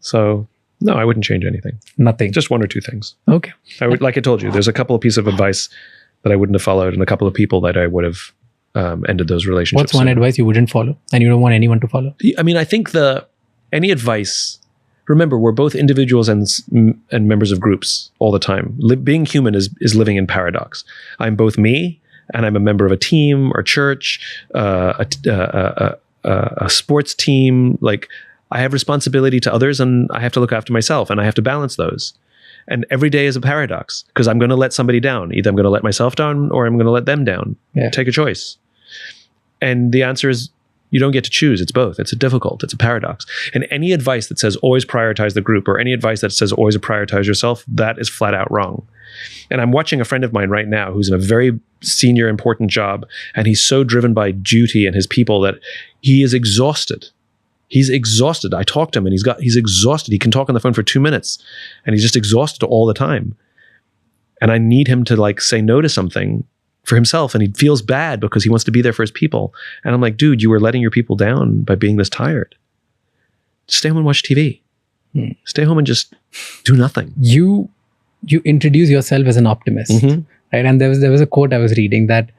Speaker 2: So no, I wouldn't change anything.
Speaker 1: Nothing.
Speaker 2: Just one or two things.
Speaker 1: Okay.
Speaker 2: Like I told you, there's a couple of pieces of advice that I wouldn't have followed and a couple of people that I would have ended those relationships.
Speaker 1: What's one advice you wouldn't follow and you don't want anyone to follow?
Speaker 2: I mean, I think any advice, remember, we're both individuals and members of groups all the time. Being human is living in paradox. I'm both me and I'm a member of a team or church, a sports team. Like, I have responsibility to others and I have to look after myself and I have to balance those. And every day is a paradox because I'm going to let somebody down. Either I'm going to let myself down or I'm going to let them down.
Speaker 1: Yeah.
Speaker 2: Take a choice. And the answer is, you don't get to choose. It's both. It's a paradox. And any advice that says always prioritize the group or any advice that says always prioritize yourself, that is flat out wrong. And I'm watching a friend of mine right now who's in a very senior, important job. And he's so driven by duty and his people that he is exhausted. He's exhausted. I talked to him and he's exhausted. He can talk on the phone for 2 minutes and he's just exhausted all the time. And I need him to say no to something for himself, and he feels bad because he wants to be there for his people. And I'm like, dude, you were letting your people down by being this tired. Stay home and watch TV. Stay home and just do nothing.
Speaker 1: You introduce yourself as an optimist, right? And there was a quote I was reading that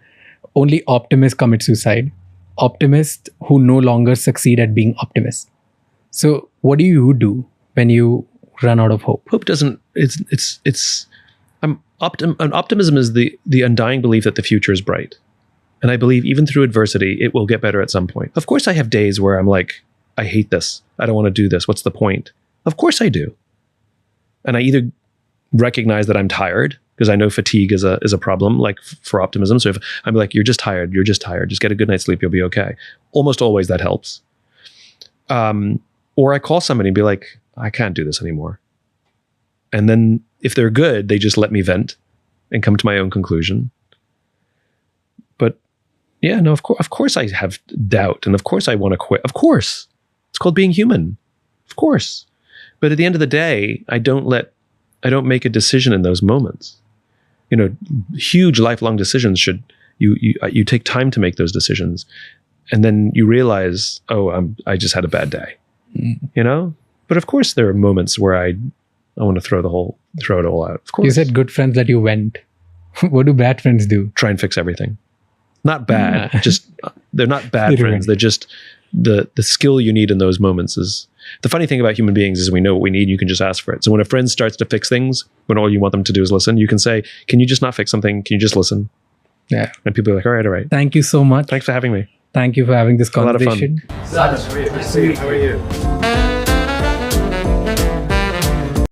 Speaker 1: only optimists commit suicide. Optimists who no longer succeed at being optimists. So what do you do when you run out of hope?
Speaker 2: Hope doesn't. Optimism is the undying belief that the future is bright. And I believe even through adversity, it will get better at some point. Of course, I have days where I'm like, I hate this. I don't want to do this. What's the point? Of course I do. And I either recognize that I'm tired, because I know fatigue is a problem, like for optimism. So if I'm like, you're just tired. Just get a good night's sleep. You'll be okay. Almost always that helps. Or I call somebody and be like, I can't do this anymore. And then if they're good, they just let me vent and come to my own conclusion. But yeah, no, of course I have doubt. And of course I want to quit. Of course. It's called being human. Of course. But at the end of the day, I don't make a decision in those moments. Huge lifelong decisions you take time to make those decisions. And then you realize, I just had a bad day, But of course there are moments where I want to throw it all out. Of course.
Speaker 1: You said good friends that you went. What do bad friends do?
Speaker 2: Try and fix everything. Not bad. Just they're not bad friends. They're just the skill you need in those moments is. The funny thing about human beings is we know what we need. You can just ask for it. So when a friend starts to fix things, when all you want them to do is listen, you can say, can you just not fix something? Can you just listen?
Speaker 1: Yeah.
Speaker 2: And people are like, all right.
Speaker 1: Thank you so much.
Speaker 2: Thanks for having me.
Speaker 1: Thank you for having this conversation.
Speaker 2: A lot of fun.
Speaker 3: How are you?